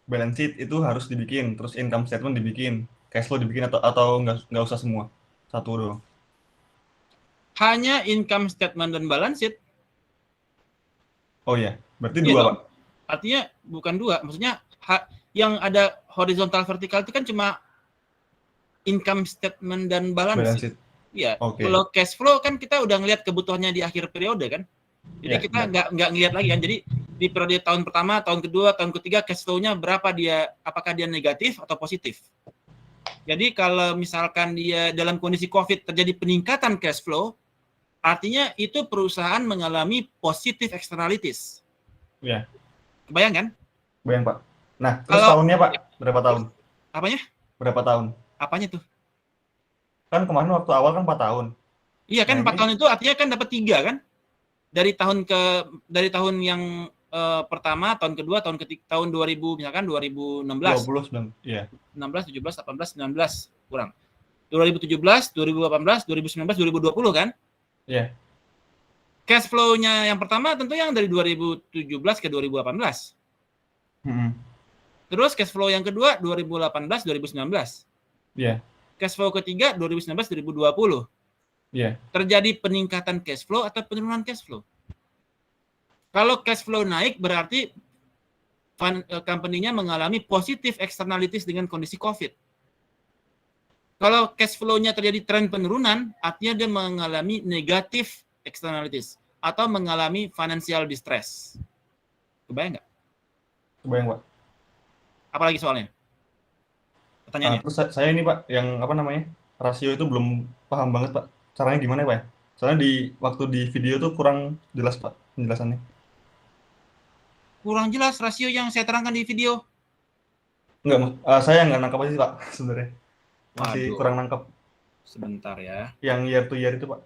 balance sheet itu harus dibikin, terus income statement dibikin, cash flow dibikin atau nggak usah semua, satu doang? Hanya income statement dan balance sheet. Oh iya, berarti Iya dua dong. Pak? Artinya bukan dua, maksudnya yang ada horizontal vertikal itu kan cuma income statement dan balance sheet. Iya. Oke. Kalau cash flow kan kita udah ngelihat kebutuhannya di akhir periode kan. Jadi Ya, kita nggak ngelihat lagi kan. Jadi di periode tahun pertama, tahun kedua, tahun ketiga cash flow-nya berapa dia, apakah dia negatif atau positif. Jadi kalau misalkan dia dalam kondisi COVID terjadi peningkatan cash flow, artinya itu perusahaan mengalami positive externalities. Iya. Kebayang kan? Bayang Pak. Nah, terus Kalau- tahunnya Pak, berapa tahun? Apanya? Berapa tahun? Apanya tuh? Kan kemarin waktu awal kan 4 tahun. Iya kan, Nah, 4 ini- tahun itu artinya kan dapat 3 kan? Dari tahun yang pertama, tahun kedua, tahun ketiga, tahun 2000 misalkan 2016, 29, iya. 16, 17, 18, 19 kurang. 2017, 2018, 2019, 2020 kan? Iya. Cash flow-nya yang pertama tentu yang dari 2017 ke 2018. Terus cash flow yang kedua 2018, 2019. Iya. Cash flow ketiga 2019, 2020. Iya. Terjadi peningkatan cash flow atau penurunan cash flow. Kalau cash flow naik berarti company-nya mengalami positive externalities dengan kondisi COVID. Kalau cash flow-nya terjadi tren penurunan, artinya dia mengalami negative externalities atau mengalami financial distress. Kebayang nggak? Kebayang Pak. Apalagi soalnya? Pertanyaannya. Terus saya ini Pak, yang apa namanya, rasio itu belum paham banget Pak. Caranya gimana ya Pak ya? Soalnya waktu di video tuh kurang jelas Pak penjelasannya. Kurang jelas rasio yang saya terangkan di video. Enggak, saya nggak nangkap aja Pak sebenarnya. Masih Waduh. kurang nangkap. Sebentar ya. Yang year to year itu Pak.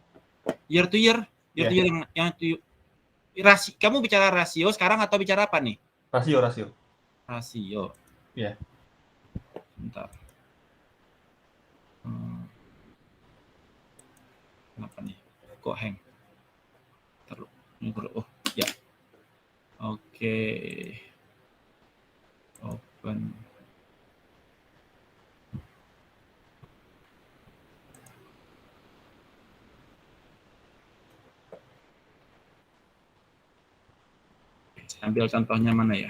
Year to year Iya. yang kamu bicara rasio sekarang atau bicara apa nih? Rasio. Rasio. Iya. Bentar. Kenapa nih? Kok hang? Taruh. Oh, ya. Oke. Open. Ambil contohnya mana ya?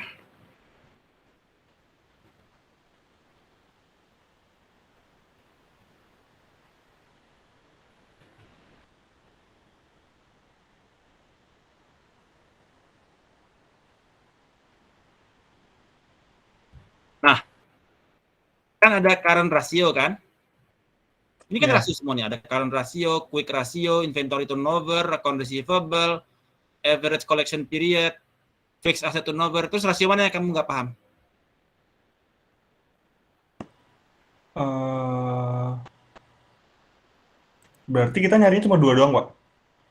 Nah, kan ada current ratio kan? Ini kan Iya. rasio semua nih. Ada current ratio, quick ratio, inventory turnover, account receivable, average collection period, fixed asset turnover. Terus rasio mana yang kamu nggak paham? Berarti kita nyarinya cuma 2 doang Pak.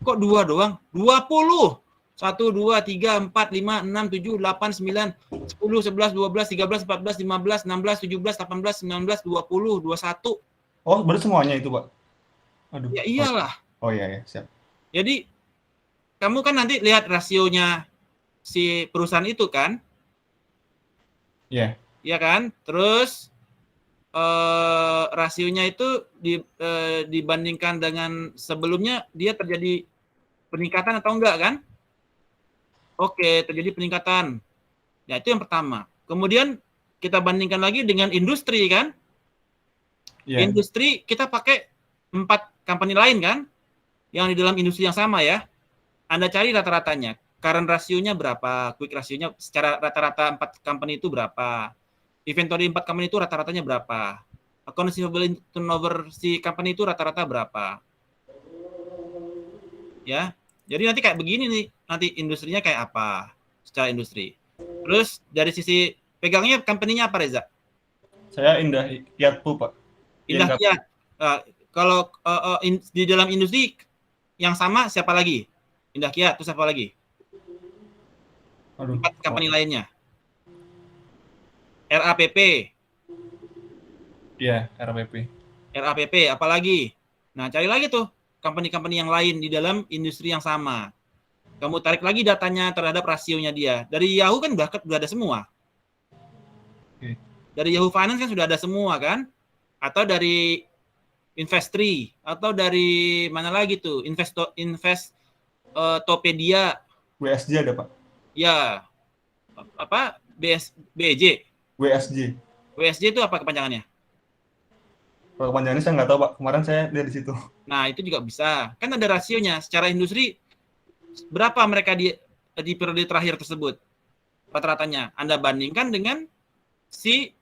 Kok 2 doang? 20. 1, 2, 3, 4, 5, 6, 7, 8, 9, 10, 11, 12, 13, 14, 15, 16, 17, 18, 19, 20, 21. Oh, berarti semuanya itu, Pak? Aduh. Ya iyalah. Oh iya, ya, siap. Jadi kamu kan nanti lihat rasionya si perusahaan itu kan, Iya. ya kan? Terus rasionya itu dibandingkan dengan sebelumnya dia terjadi peningkatan atau enggak kan? Oke, terjadi peningkatan. Ya itu yang pertama. Kemudian kita bandingkan lagi dengan industri kan? Iya. Industri kita pakai 4 company lain kan? Yang di dalam industri yang sama ya. Anda cari rata-ratanya. Current rasionya berapa? Quick rasionya secara rata-rata 4 company itu berapa? Inventory 4 company itu rata-ratanya berapa? Accounts receivable turnover si company itu rata-rata berapa? Ya. Jadi nanti kayak begini nih, nanti industrinya kayak apa secara industri. Terus dari sisi pegangnya company-nya apa Reza? Saya Indah Kiatpu, Pak. Indah Kiat. Kalau di dalam industri yang sama siapa lagi? Indah Kiat, terus apa lagi? Aduh. 4 company lainnya. RAPP. Iya, RPP. RAPP, apalagi? Nah, cari lagi tuh company-company yang lain di dalam industri yang sama. Kamu tarik lagi datanya terhadap rasionya dia. Dari Yahoo kan udah ada semua. Oke. Dari Yahoo Finance kan sudah ada semua kan? Atau dari Investri, atau dari mana lagi tuh? Topedia. WSJ ada, Pak. Ya. Apa? BJ. WSJ. WSJ itu apa kepanjangannya? Kalau kepanjangannya saya nggak tahu, Pak. Kemarin saya lihat di situ. Nah, itu juga bisa. Kan ada rasionya. Secara industri, berapa mereka di periode terakhir tersebut? Rata-ratanya. Anda bandingkan dengan si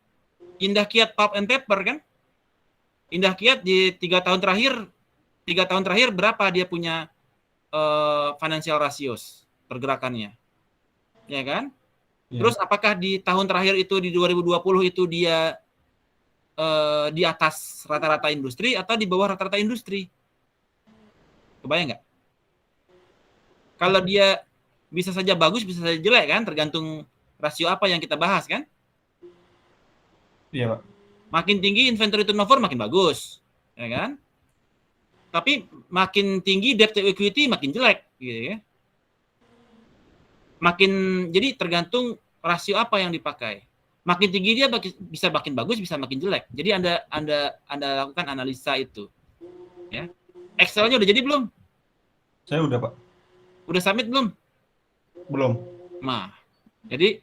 Indah Kiat Pulp and Paper, kan? Indah Kiat di 3 tahun terakhir berapa dia punya financial ratios pergerakannya? Ya kan? Iya. Terus apakah di tahun terakhir itu di 2020 itu dia di atas rata-rata industri atau di bawah rata-rata industri? Kebayang nggak? Kalau dia bisa saja bagus, bisa saja jelek kan, tergantung rasio apa yang kita bahas kan. Iya, Pak. Makin tinggi inventory turnover makin bagus, ya kan? Tapi makin tinggi debt to equity makin jelek, gitu ya. Jadi tergantung rasio apa yang dipakai. Makin tinggi dia bisa makin bagus, bisa makin jelek. Jadi Anda lakukan analisa itu. Ya. Excel-nya udah jadi belum? Saya udah, Pak. Udah submit belum? Belum. Nah, jadi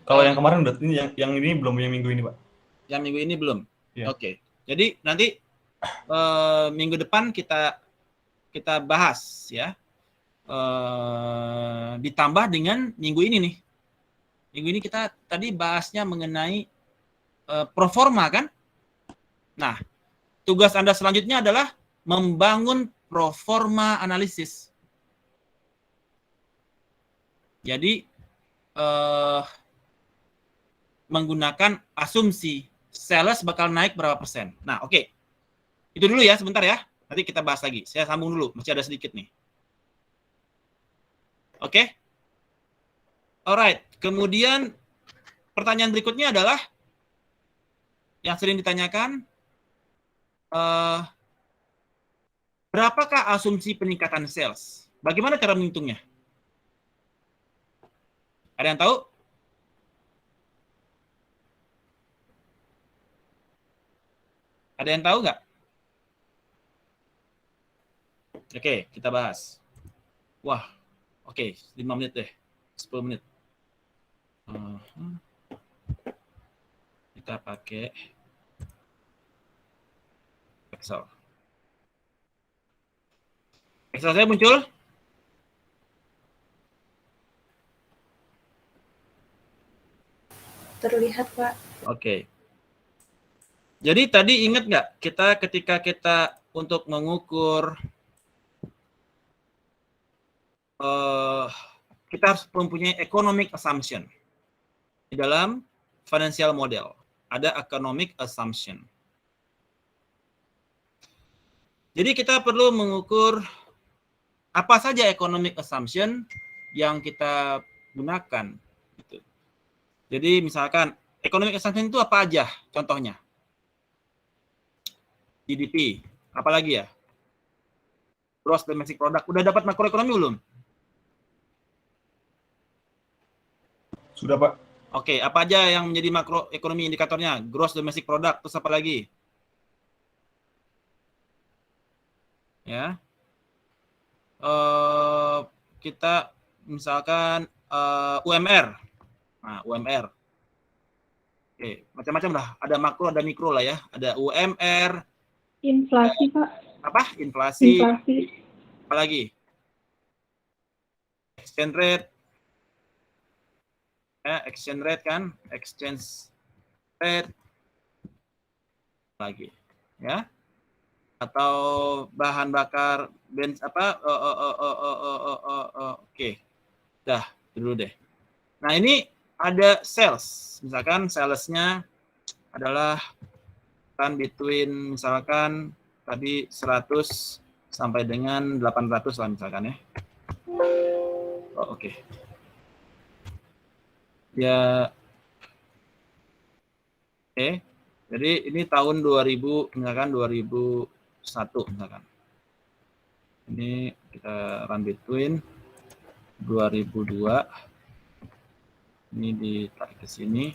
Kalau yang kemarin udah, ini yang ini belum, yang minggu ini, Pak. yang minggu ini belum. Iya. Oke. Jadi nanti minggu depan kita bahas ya. Ditambah dengan minggu ini nih. Minggu ini kita tadi bahasnya mengenai proforma kan? Nah, tugas Anda selanjutnya adalah membangun proforma analisis. Jadi menggunakan asumsi sales bakal naik berapa persen. Nah, oke. Itu dulu ya, sebentar ya. Nanti kita bahas lagi. Saya sambung dulu, masih ada sedikit nih. Oke? Alright. Kemudian pertanyaan berikutnya adalah yang sering ditanyakan, berapakah asumsi peningkatan sales? Bagaimana cara menghitungnya? Ada yang tahu? Ada yang tahu nggak? Oke, kita bahas. Wah, oke, 5 menit deh. 10 menit. Kita pakai Excel. Excel saya muncul? Terlihat, Pak. Oke. Jadi tadi ingat nggak ketika kita untuk mengukur kita harus mempunyai economic assumption di dalam financial model. Ada economic assumption. Jadi kita perlu mengukur apa saja economic assumption yang kita gunakan. Gitu. Jadi misalkan economic assumption itu apa aja contohnya? GDP. Apalagi ya? Gross domestic product. Udah dapat makroekonomi belum? Sudah, Pak. Oke, apa aja yang menjadi makroekonomi indikatornya? Gross domestic product, terus apa lagi? Ya. Kita misalkan UMR. Nah, UMR. Oke, macam-macam lah. Ada makro, ada mikro lah ya. Ada UMR. Inflasi, Pak. Apa? Inflasi. Inflasi. Apa lagi? Exchange rate. Ya, exchange rate kan? Exchange rate. Lagi. Ya. Atau bahan bakar oke. Dah, dulu deh. Nah, ini ada sales. Misalkan salesnya adalah kan between misalkan tadi 100 sampai dengan 800 lah misalkan ya. Oke. Ya. Oke. Jadi ini tahun 2000 misalkan 2001 misalkan. Ini kita run between 2002. Ini ditarik ke sini.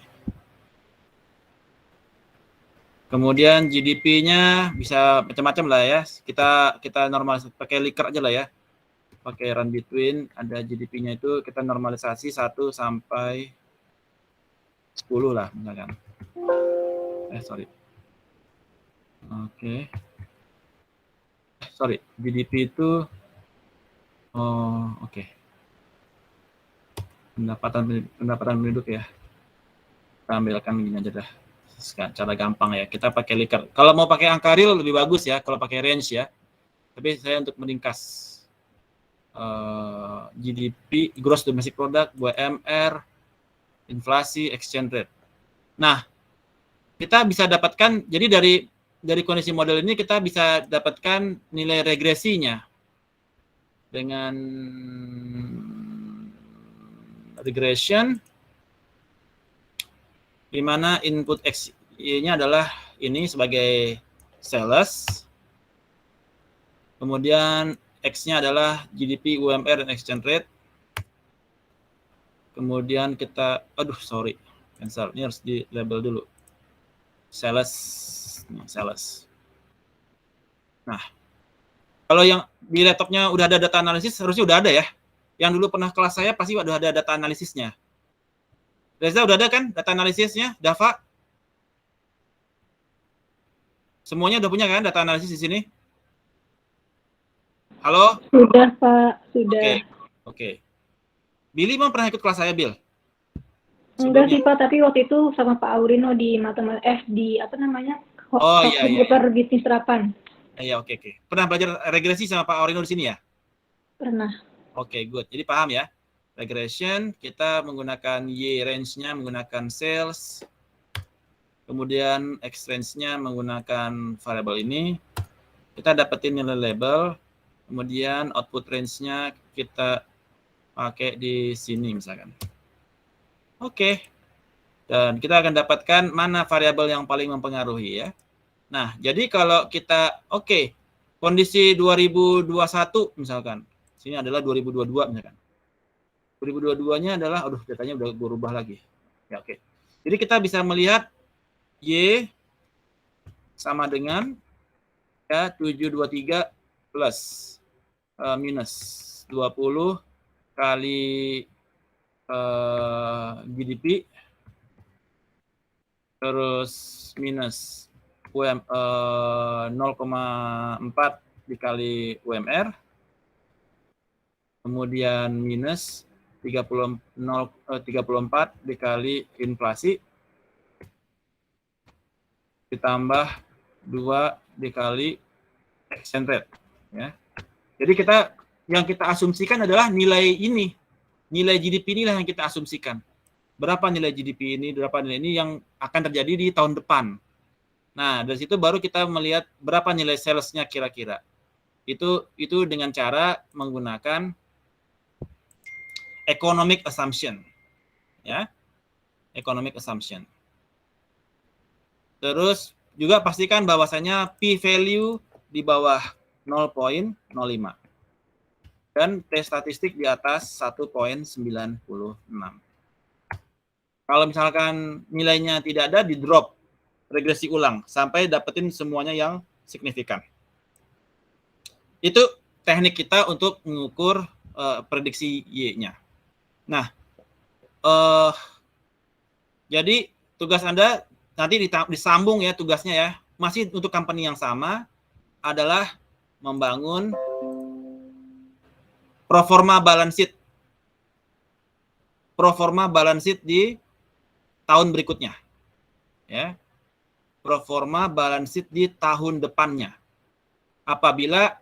Kemudian GDP-nya bisa macam-macam lah ya. Kita normal pakai Likert aja lah ya. Pakai run between, ada GDP-nya itu kita normalisasi 1 sampai 10 lah misalkan. Sorry. Oke. Sorry, GDP itu oke. Pendapatan penduduk ya. Kita ambilkan gini aja dah. Cara gampang ya. Kita pakai Likert. Kalau mau pakai angka real lebih bagus ya, kalau pakai range ya. Tapi saya untuk meringkas GDP, gross domestic product, UMR, inflasi, exchange rate. Nah, kita bisa dapatkan, jadi dari kondisi model ini kita bisa dapatkan nilai regresinya dengan regression, di mana input X-nya adalah ini sebagai sales, kemudian X-nya adalah GDP, UMR, dan exchange rate. Kemudian kita, cancel, ini harus di label dulu. Sales. Nah, kalau yang di laptopnya udah ada data analisis, harusnya udah ada ya. Yang dulu pernah kelas saya pasti udah ada data analisisnya. Reza udah ada kan data analisisnya? Dava? Semuanya udah punya kan data analisis di sini? Halo? Sudah, Pak. Sudah. Oke. Billy mau pernah ikut kelas saya, Bill? Enggak sih, Pak, tapi waktu itu sama Pak Aurino di di komputer bisnis terapan. Iya, oke. Pernah belajar regresi sama Pak Aurino di sini ya? Pernah. Oke, good. Jadi paham ya. Regression, kita menggunakan Y range-nya menggunakan sales. Kemudian X range-nya menggunakan variable ini. Kita dapetin nilai label. Kemudian output range-nya kita pakai di sini misalkan. Oke. Dan kita akan dapatkan mana variabel yang paling mempengaruhi ya. Nah, jadi kalau kita kondisi 2021 misalkan. Sini adalah 2022 misalkan. 2022-nya adalah datanya udah gue rubah lagi. Ya, oke. Jadi kita bisa melihat Y sama dengan ya 723 plus minus 20 kali GDP terus minus 0,4 dikali UMR, kemudian minus 34 dikali inflasi ditambah 2 dikali exchange rate ya. Jadi yang kita asumsikan adalah nilai ini. Nilai GDP inilah yang kita asumsikan. Berapa nilai GDP ini, berapa nilai ini yang akan terjadi di tahun depan. Nah, dari situ baru kita melihat berapa nilai sales-nya kira-kira. Itu dengan cara menggunakan economic assumption. Ya. Economic assumption. Terus juga pastikan bahwasanya p-value di bawah 0.05 dan T statistik di atas 1.96. Kalau misalkan nilainya tidak ada, di drop, regresi ulang sampai dapetin semuanya yang signifikan. Itu teknik kita untuk mengukur prediksi Y-nya. Nah, jadi tugas Anda nanti disambung ya tugasnya ya, masih untuk company yang sama, adalah membangun proforma balance sheet. Proforma balance sheet di tahun berikutnya. Ya. Proforma balance sheet di tahun depannya. Apabila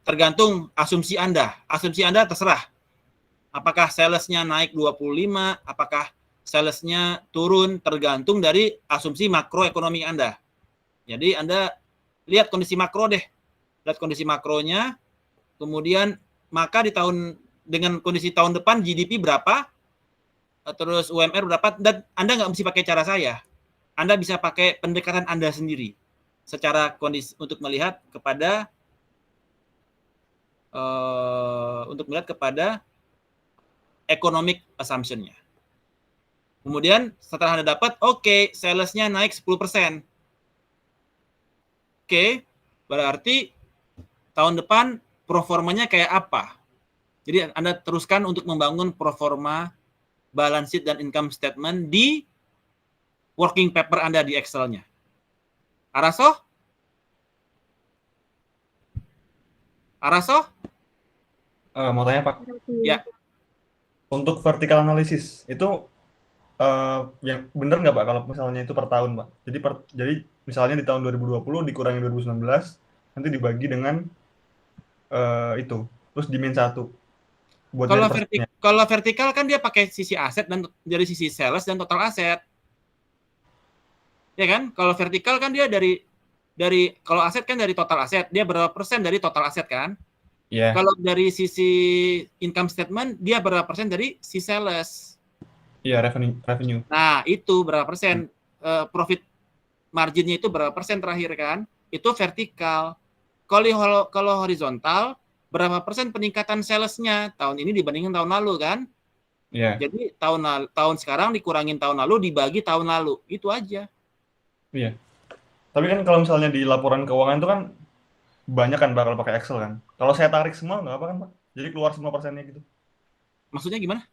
tergantung asumsi Anda. Asumsi Anda terserah. Apakah salesnya naik 25, apakah salesnya turun, tergantung dari asumsi makroekonomi Anda. Jadi Anda lihat kondisi makro deh. Lihat kondisi makronya, kemudian maka dengan kondisi tahun depan GDP berapa, terus UMR berapa, dan Anda nggak mesti pakai cara saya. Anda bisa pakai pendekatan Anda sendiri secara kondisi untuk melihat kepada economic assumption-nya. Kemudian setelah Anda dapat, oke, salesnya naik 10%. Oke, berarti tahun depan proformanya kayak apa? Jadi Anda teruskan untuk membangun proforma balance sheet dan income statement di working paper Anda di Excel-nya. Araso? Mau tanya Pak, Ya. untuk vertical analysis itu yang benar nggak Pak kalau misalnya itu per tahun Pak? Jadi misalnya di tahun 2020 dikurangi 2019, nanti dibagi dengan itu, terus dimin 1 buat Kalau vertikal kan dia pakai sisi aset dan dari sisi sales dan total aset. Ya kan? Kalau vertikal kan dia dari kalau aset kan dari total aset, dia berapa persen dari total aset kan? Iya. Kalau dari sisi income statement, dia berapa persen dari si sales? Iya, revenue. Nah, itu berapa persen profit marginnya itu berapa persen terakhir kan? Itu vertikal. Kalau horizontal, berapa persen peningkatan salesnya tahun ini dibandingkan tahun lalu kan? Iya. Jadi tahun sekarang dikurangin tahun lalu dibagi tahun lalu, itu aja. Iya. Tapi kan kalau misalnya di laporan keuangan itu kan banyak kan bakal pakai Excel kan. Kalau saya tarik semua nggak apa kan Pak? Jadi keluar semua persennya gitu. Maksudnya gimana?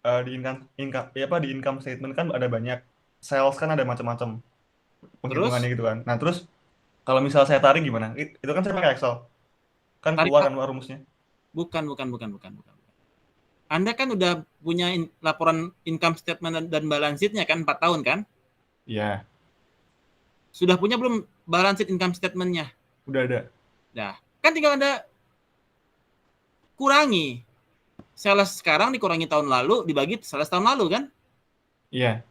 Di income statement kan ada banyak, sales kan ada macam-macam penghitungannya gitu kan. Nah terus kalau misal saya tarik gimana? Itu kan saya pakai Excel. Kan keluar kan rumusnya. Bukan. Anda kan udah punya laporan income statement dan balance sheet-nya kan 4 tahun kan? Iya. Sudah punya belum balance sheet income statement-nya? Udah ada. Nah, kan tinggal Anda kurangi. Sales sekarang dikurangi tahun lalu, dibagi sales tahun lalu kan? Iya.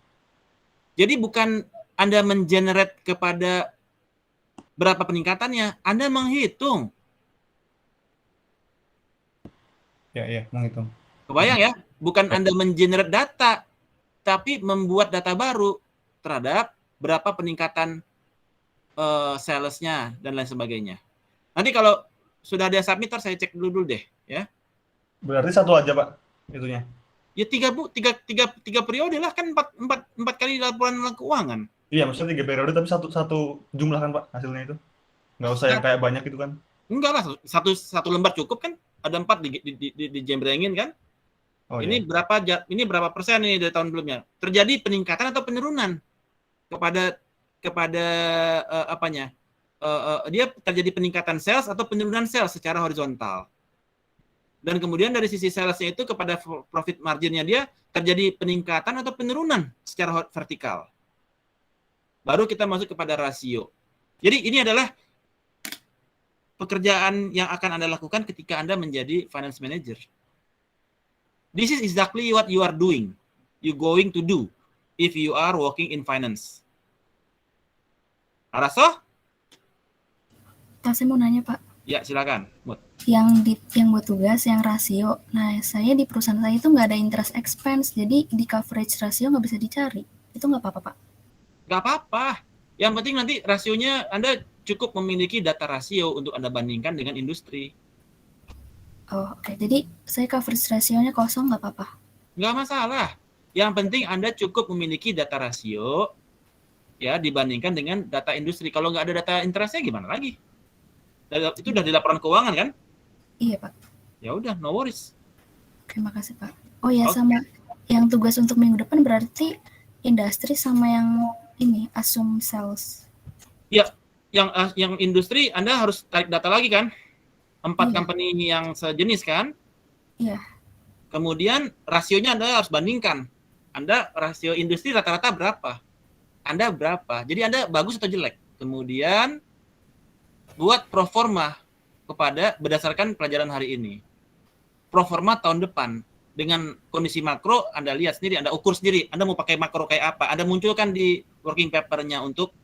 Jadi bukan Anda mengenerate kepada berapa peningkatannya, Anda menghitung. Iya, menghitung. Kebayang ya? Bukan Anda mengenerate data, tapi membuat data baru terhadap berapa peningkatan salesnya dan lain sebagainya. Nanti kalau sudah ada submit, saya cek dulu deh ya. Berarti satu aja Pak itunya. Ya tiga periode lah kan empat kali laporan keuangan. Iya maksudnya 3 periode tapi satu jumlah kan Pak hasilnya itu. Nggak usah yang kayak banyak itu kan. Enggak lah, satu lembar cukup kan, ada 4 dijembrengin kan. Oh, ini iya. berapa persen ini dari tahun sebelumnya? Terjadi peningkatan atau penurunan kepada apanya? Dia terjadi peningkatan sales atau penurunan sales secara horizontal. Dan kemudian dari sisi salesnya itu kepada profit marginnya dia terjadi peningkatan atau penurunan secara vertikal. Baru kita masuk kepada rasio. Jadi ini adalah pekerjaan yang akan Anda lakukan ketika Anda menjadi finance manager. This is exactly what you are doing. You going to do if you are working in finance. Araso? Saya mau nanya Pak. Ya silakan. Yang buat tugas yang rasio. Nah saya di perusahaan saya itu nggak ada interest expense, jadi di coverage rasio nggak bisa dicari. Itu nggak apa-apa Pak? Nggak apa-apa. Yang penting nanti rasionya Anda cukup memiliki data rasio untuk Anda bandingkan dengan industri. Oh, oke. Jadi saya coverage rasionya kosong nggak apa-apa. Nggak masalah. Yang penting Anda cukup memiliki data rasio ya dibandingkan dengan data industri. Kalau nggak ada data interestnya gimana lagi? Itu udah di laporan keuangan kan? Iya, Pak. Ya udah, no worries. Terima kasih, Pak. Oh ya, Oke. sama yang tugas untuk minggu depan berarti industri sama yang ini asum sales. Yang industri Anda harus tarik data lagi kan? 4 Iya. company yang sejenis kan? Iya. Kemudian rasionya Anda harus bandingkan. Anda rasio industri rata-rata berapa? Anda berapa? Jadi Anda bagus atau jelek? Kemudian buat pro forma kepada berdasarkan pelajaran hari ini. Pro forma tahun depan dengan kondisi makro Anda lihat sendiri, Anda ukur sendiri. Anda mau pakai makro kayak apa? Anda munculkan di working paper-nya untuk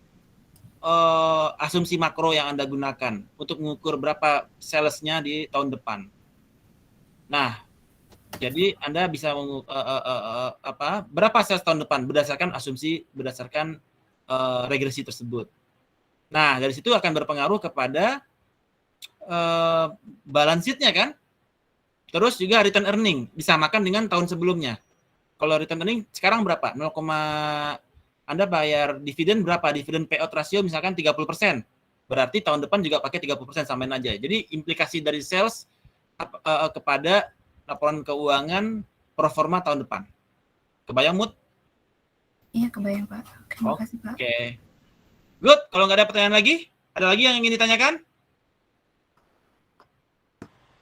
asumsi makro yang Anda gunakan untuk mengukur berapa sales-nya di tahun depan. Nah, jadi Anda bisa berapa sales tahun depan berdasarkan asumsi, berdasarkan regresi tersebut. Nah, dari situ akan berpengaruh kepada balance sheet-nya kan? Terus juga return earning disamakan dengan tahun sebelumnya. Kalau return earning sekarang berapa? Anda bayar dividen berapa? Dividen payout ratio misalkan 30%. Berarti tahun depan juga pakai 30%, samain aja. Jadi implikasi dari sales kepada laporan keuangan pro forma tahun depan. Kebayang, Mut? Iya, kebayang, Pak. Terima kasih, Pak. Oke. Good. Kalau nggak ada pertanyaan lagi, ada lagi yang ingin ditanyakan?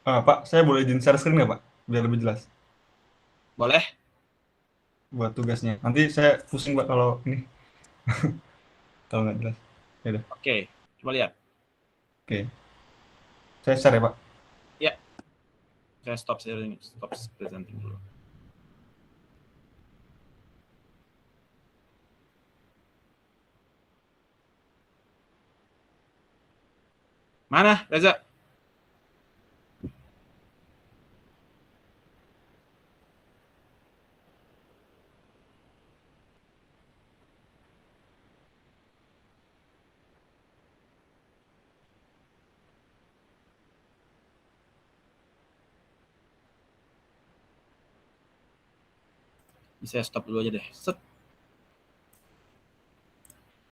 Pak, saya boleh izin share screen nggak, Pak? Biar lebih jelas Boleh. buat tugasnya. Nanti saya pusing, Pak, kalau ini. Kalau nggak jelas. Ya udah. Oke. Coba lihat. Oke. Saya share ya, Pak. Ya. Saya stop sharing, stop presenting dulu. Mana, Reza? Bisa stop dulu aja deh. Set.